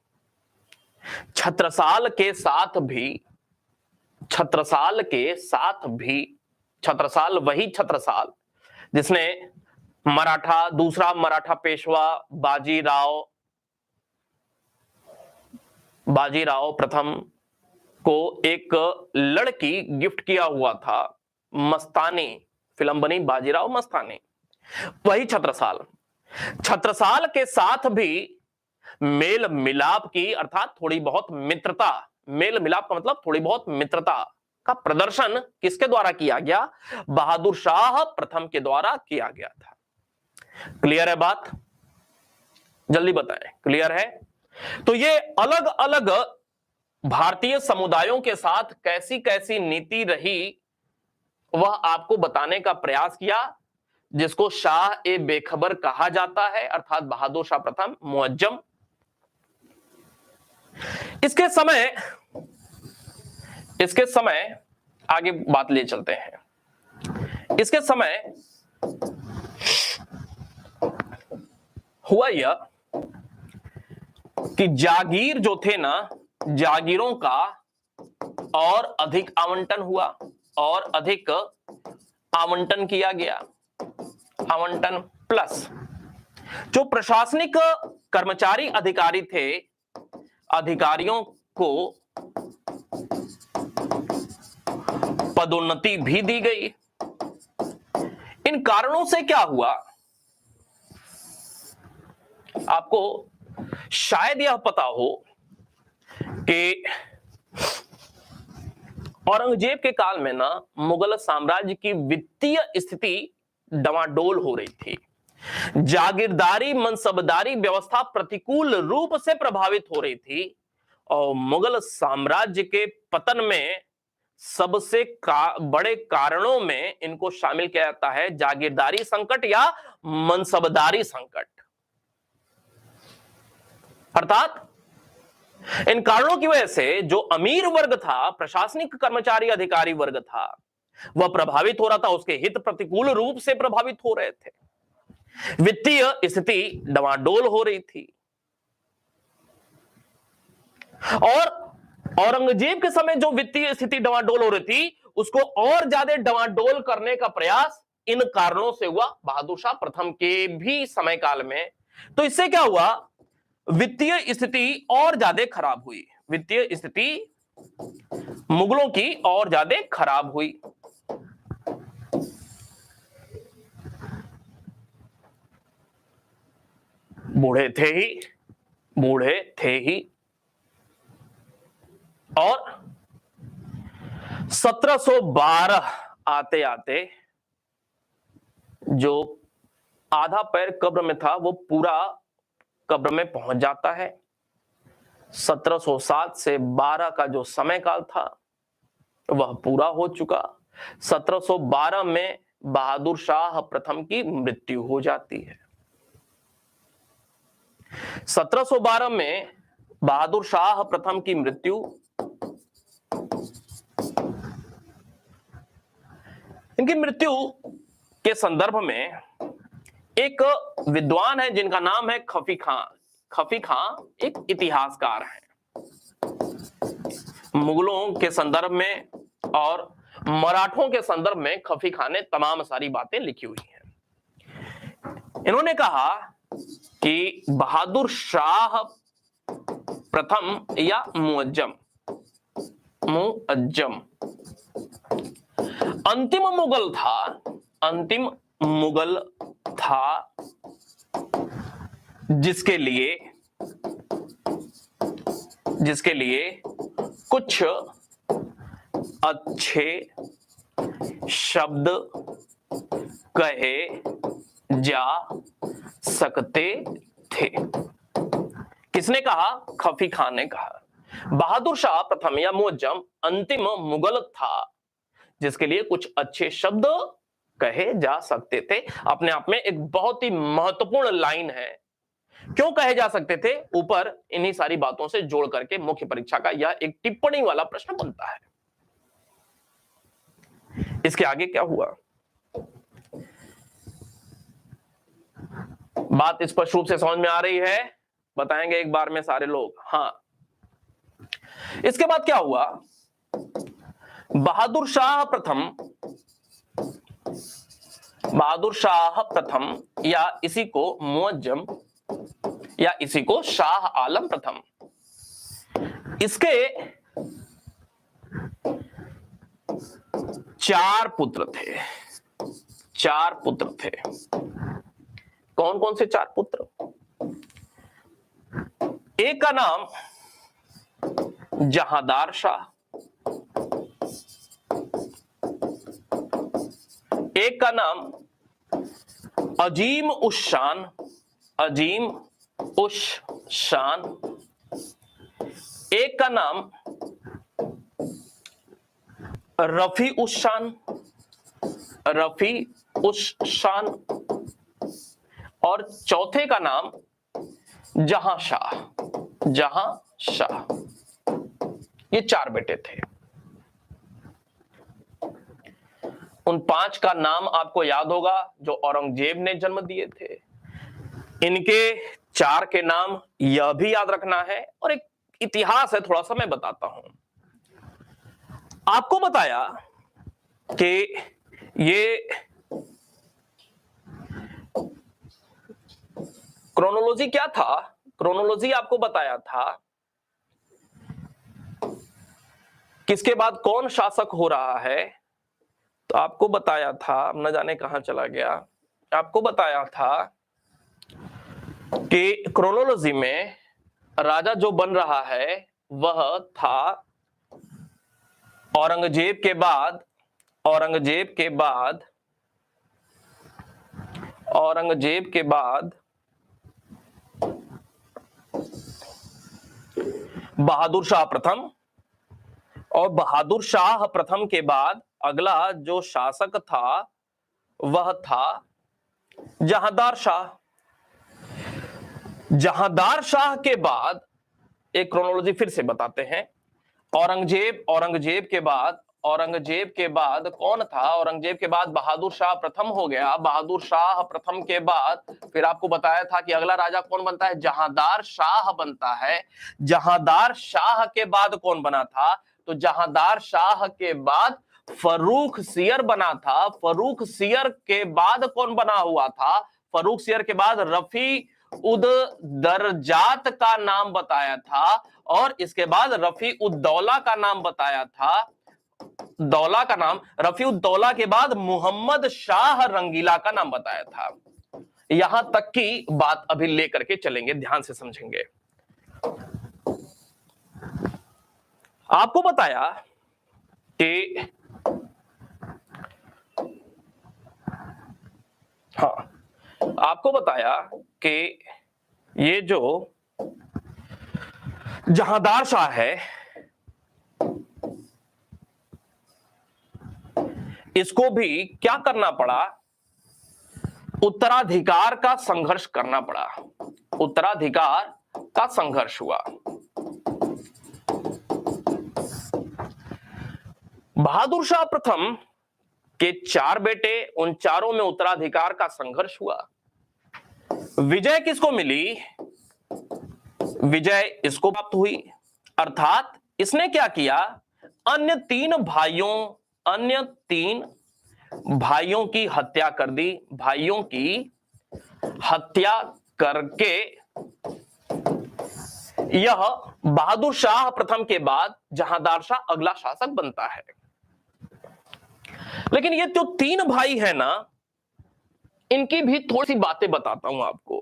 छत्रसाल के साथ छत्रसाल वही छत्रसाल जिसने दूसरा मराठा पेशवा बाजीराव प्रथम को एक लड़की गिफ्ट किया हुआ था। मस्तानी फिल्म बनी बाजीराव मस्तानी, वही छत्रसाल के साथ भी मेल मिलाप की अर्थात थोड़ी बहुत मित्रता, मेल मिलाप का मतलब थोड़ी बहुत मित्रता का प्रदर्शन किसके द्वारा किया गया? बहादुर शाह प्रथम के द्वारा किया गया था। क्लियर है बात? जल्दी बताएं, क्लियर है? तो ये अलग अलग भारतीय समुदायों के साथ कैसी कैसी नीति रही वह आपको बताने का प्रयास किया, जिसको शाह ए बेखबर कहा जाता है, अर्थात बहादुर शाह प्रथम मुअज्जम। इसके समय आगे बात ले चलते हैं। इसके समय हुआ यह कि जागीर जो थे ना, जागीरों का और अधिक आवंटन हुआ और अधिक आवंटन किया गया। आवंटन प्लस जो प्रशासनिक कर्मचारी अधिकारी थे, अधिकारियों को पदोन्नति भी दी गई। इन कारणों से क्या हुआ, आपको शायद यह पता हो कि औरंगजेब के काल में ना मुगल साम्राज्य की वित्तीय स्थिति डवाडोल हो रही थी। जागीरदारी मनसबदारी व्यवस्था प्रतिकूल रूप से प्रभावित हो रही थी और मुगल साम्राज्य के पतन में सबसे बड़े कारणों में इनको शामिल किया जाता है जागीरदारी संकट या मनसबदारी संकट। अर्थात इन कारणों की वजह से जो अमीर वर्ग था, प्रशासनिक कर्मचारी अधिकारी वर्ग था, वह प्रभावित हो रहा था, उसके हित प्रतिकूल रूप से प्रभावित हो रहे थे, वित्तीय स्थिति डवाडोल हो रही थी। और औरंगजेब के समय जो वित्तीय स्थिति डवाडोल हो रही थी, उसको और ज्यादा डवाडोल करने का प्रयास इन कारणों से हुआ बहादुर शाह प्रथम के भी समय काल में। तो इससे क्या हुआ, वित्तीय स्थिति और ज्यादा खराब हुई, वित्तीय स्थिति मुगलों की और ज्यादा खराब हुई। बूढ़े थे ही और 1712 आते आते जो आधा पैर कब्र में था वो पूरा कब्र में पहुंच जाता है। 1707 से 12 का जो समय काल था वह पूरा हो चुका। 1712 में बहादुर शाह प्रथम की मृत्यु हो जाती है। 1712 में बहादुर शाह प्रथम की मृत्यु, इनकी मृत्यु के संदर्भ में एक विद्वान है जिनका नाम है खफी खां। खफी खां एक इतिहासकार है। मुगलों के संदर्भ में और मराठों के संदर्भ में खफी खां ने तमाम सारी बातें लिखी हुई हैं। इन्होंने कहा कि बहादुर शाह प्रथम या मुअज्जम अंतिम मुगल था जिसके लिए कुछ अच्छे शब्द कहे जा सकते थे। किसने कहा? खफी खान ने कहा। बहादुर शाह प्रथम या मुअज्जम अंतिम मुगल था जिसके लिए कुछ अच्छे शब्द कहे जा सकते थे। अपने आप में एक बहुत ही महत्वपूर्ण लाइन है। क्यों कहे जा सकते थे? ऊपर इन्हीं सारी बातों से जोड़ करके मुख्य परीक्षा का यह एक टिप्पणी वाला प्रश्न बनता है। इसके आगे क्या हुआ, बात स्पष्ट रूप से समझ में आ रही है? बताएंगे एक बार में सारे लोग? हाँ। इसके बाद क्या हुआ, बहादुर शाह प्रथम या इसी को मुअज्जम या इसी को शाह आलम प्रथम, इसके 4 पुत्र थे। 4 पुत्र थे। कौन कौन से 4 पुत्र? एक का नाम जहांदार शाह, एक का नाम अजीम उश शान, एक का नाम रफी उश शान और चौथे का नाम जहां शाह, ये 4 बेटे थे। उन 5 का नाम आपको याद होगा जो औरंगजेब ने जन्म दिए थे। इनके 4 के नाम यह भी याद रखना है, और एक इतिहास है, थोड़ा सा मैं बताता हूं। आपको बताया कि ये क्रोनोलॉजी क्या था, क्रोनोलॉजी आपको बताया था किसके बाद कौन शासक हो रहा है। तो आपको बताया था, अब न जाने कहां चला गया, आपको बताया था कि क्रोनोलॉजी में राजा जो बन रहा है वह था औरंगजेब के बाद, औरंगजेब के बाद, औरंगजेब के बाद बहादुर शाह प्रथम, और बहादुर शाह प्रथम के बाद अगला जो शासक था वह था जहांदार शाह। जहांदार शाह के बाद, एक क्रोनोलॉजी फिर से बताते हैं, औरंगजेब, औरंगजेब के बाद, औरंगजेब के बाद कौन था, औरंगजेब के बाद बहादुर शाह प्रथम हो गया। बहादुर शाह प्रथम के बाद फिर आपको बताया था कि अगला राजा कौन बनता है, जहांदार शाह बनता है। जहांदार शाह के बाद कौन बना था, तो जहांदार शाह के बाद फर्रुख सियर बना था। फर्रुख सियर के बाद कौन बना हुआ था, फर्रुख सियर के बाद रफी उद दरजात का नाम बताया था, और इसके बाद रफी उद दौला का नाम बताया था। दौला का नाम, रफी उद दौला के बाद मोहम्मद शाह रंगीला का नाम बताया था। यहां तक की बात अभी लेकर के चलेंगे, ध्यान से समझेंगे। आपको बताया कि हाँ, आपको बताया कि ये जो जहांदार शाह है इसको भी क्या करना पड़ा, उत्तराधिकार का संघर्ष करना पड़ा। उत्तराधिकार का संघर्ष हुआ। बहादुर शाह प्रथम के 4 बेटे, उन चारों में उत्तराधिकार का संघर्ष हुआ। विजय किसको मिली, विजय इसको प्राप्त हुई, अर्थात इसने क्या किया, अन्य 3 भाइयों की हत्या कर दी। भाइयों की हत्या करके यह बहादुर शाह प्रथम के बाद जहांदार शाह अगला शासक बनता है। लेकिन ये जो 3 भाई है ना, इनकी भी थोड़ी सी बातें बताता हूं आपको।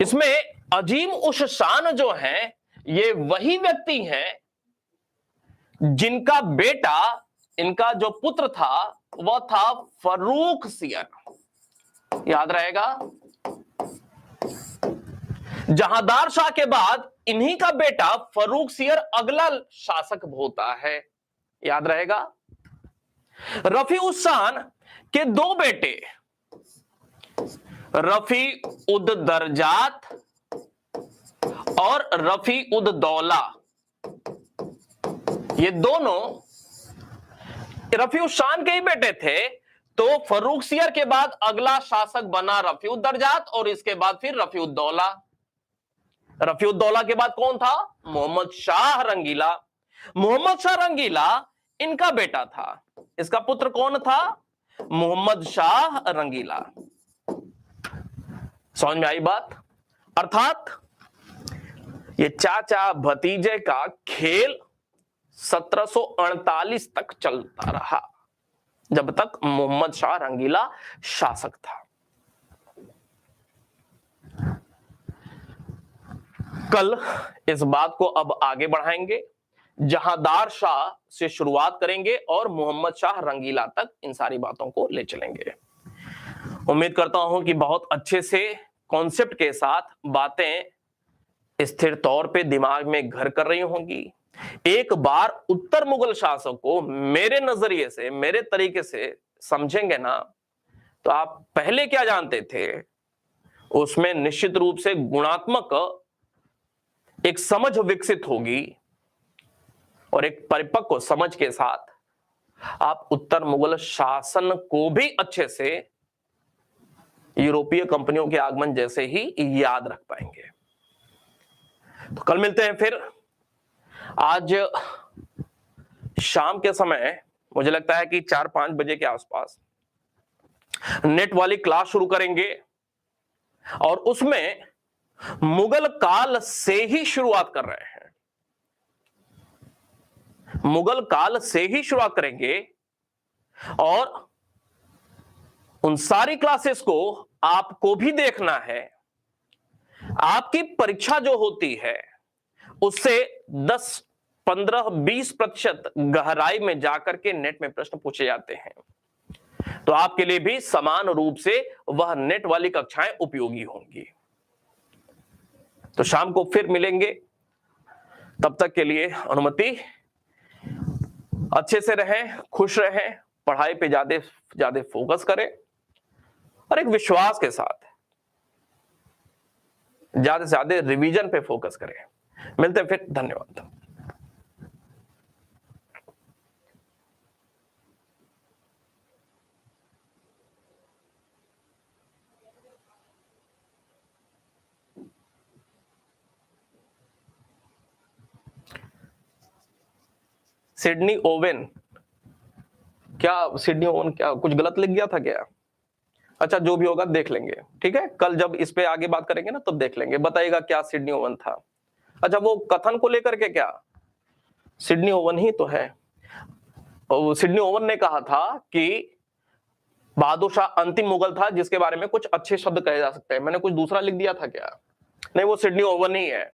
इसमें अजीम उश शान जो है, ये वही व्यक्ति हैं जिनका बेटा, इनका जो पुत्र था वह था फर्रुख सियर। याद रहेगा, जहांदार शाह के बाद इन्हीं का बेटा फर्रुख सियर अगला शासक होता है। याद रहेगा। रफी उस शान के 2 बेटे, रफी उद दरजात और रफी उद दौला, ये दोनों रफी उस शान के ही बेटे थे। तो फर्रुख सियर के बाद अगला शासक बना रफी उद दरजात, और इसके बाद फिर रफी उद दौला। रफी उद दौला के बाद कौन था, मोहम्मद शाह रंगीला। मोहम्मद शाह रंगीला इनका बेटा था। इसका पुत्र कौन था, मोहम्मद शाह रंगीला। समझ में आई बात। अर्थात ये चाचा भतीजे का खेल 1748 तक चलता रहा, जब तक मोहम्मद शाह रंगीला शासक था। कल इस बात को अब आगे बढ़ाएंगे, जहांदार शाह से शुरुआत करेंगे और मोहम्मद शाह रंगीला तक इन सारी बातों को ले चलेंगे। उम्मीद करता हूं कि बहुत अच्छे से कॉन्सेप्ट के साथ बातें स्थिर तौर पे दिमाग में घर कर रही होंगी। एक बार उत्तर मुगल शासक को मेरे नजरिए से, मेरे तरीके से समझेंगे ना, तो आप पहले क्या जानते थे उसमें निश्चित रूप से गुणात्मक एक समझ विकसित होगी और एक परिपक्व समझ के साथ आप उत्तर मुगल शासन को भी अच्छे से यूरोपीय कंपनियों के आगमन जैसे ही याद रख पाएंगे। तो कल मिलते हैं फिर। आज शाम के समय मुझे लगता है कि 4-5 बजे के आसपास नेट वाली क्लास शुरू करेंगे और उसमें मुगल काल से ही शुरुआत कर रहे हैं। मुगल काल से ही शुरुआत करेंगे और उन सारी क्लासेस को आपको भी देखना है। आपकी परीक्षा जो होती है उससे 10, 15, 20% गहराई में जाकर के नेट में प्रश्न पूछे जाते हैं। तो आपके लिए भी समान रूप से वह नेट वाली कक्षाएं उपयोगी होंगी। तो शाम को फिर मिलेंगे। तब तक के लिए अनुमति, अच्छे से रहें, खुश रहें, पढ़ाई पे ज्यादा फोकस करें और एक विश्वास के साथ ज्यादा से ज्यादा रिवीजन पे फोकस करें। मिलते हैं फिर। धन्यवाद। सिडनी ओवन, क्या सिडनी ओवन क्या कुछ गलत लिख गया था क्या? अच्छा, जो भी होगा देख लेंगे, ठीक है। कल जब इस पे आगे बात करेंगे ना तब देख लेंगे, बताइएगा क्या सिडनी ओवन था। अच्छा, वो कथन को लेकर के क्या? सिडनी ओवन ही तो है। और सिडनी ओवन ने कहा था कि बहादुर शाह अंतिम मुगल था जिसके बारे में कुछ अच्छे शब्द कहे जा सकते हैं। मैंने कुछ दूसरा लिख दिया था क्या? नहीं, वो सिडनी ओवन ही है।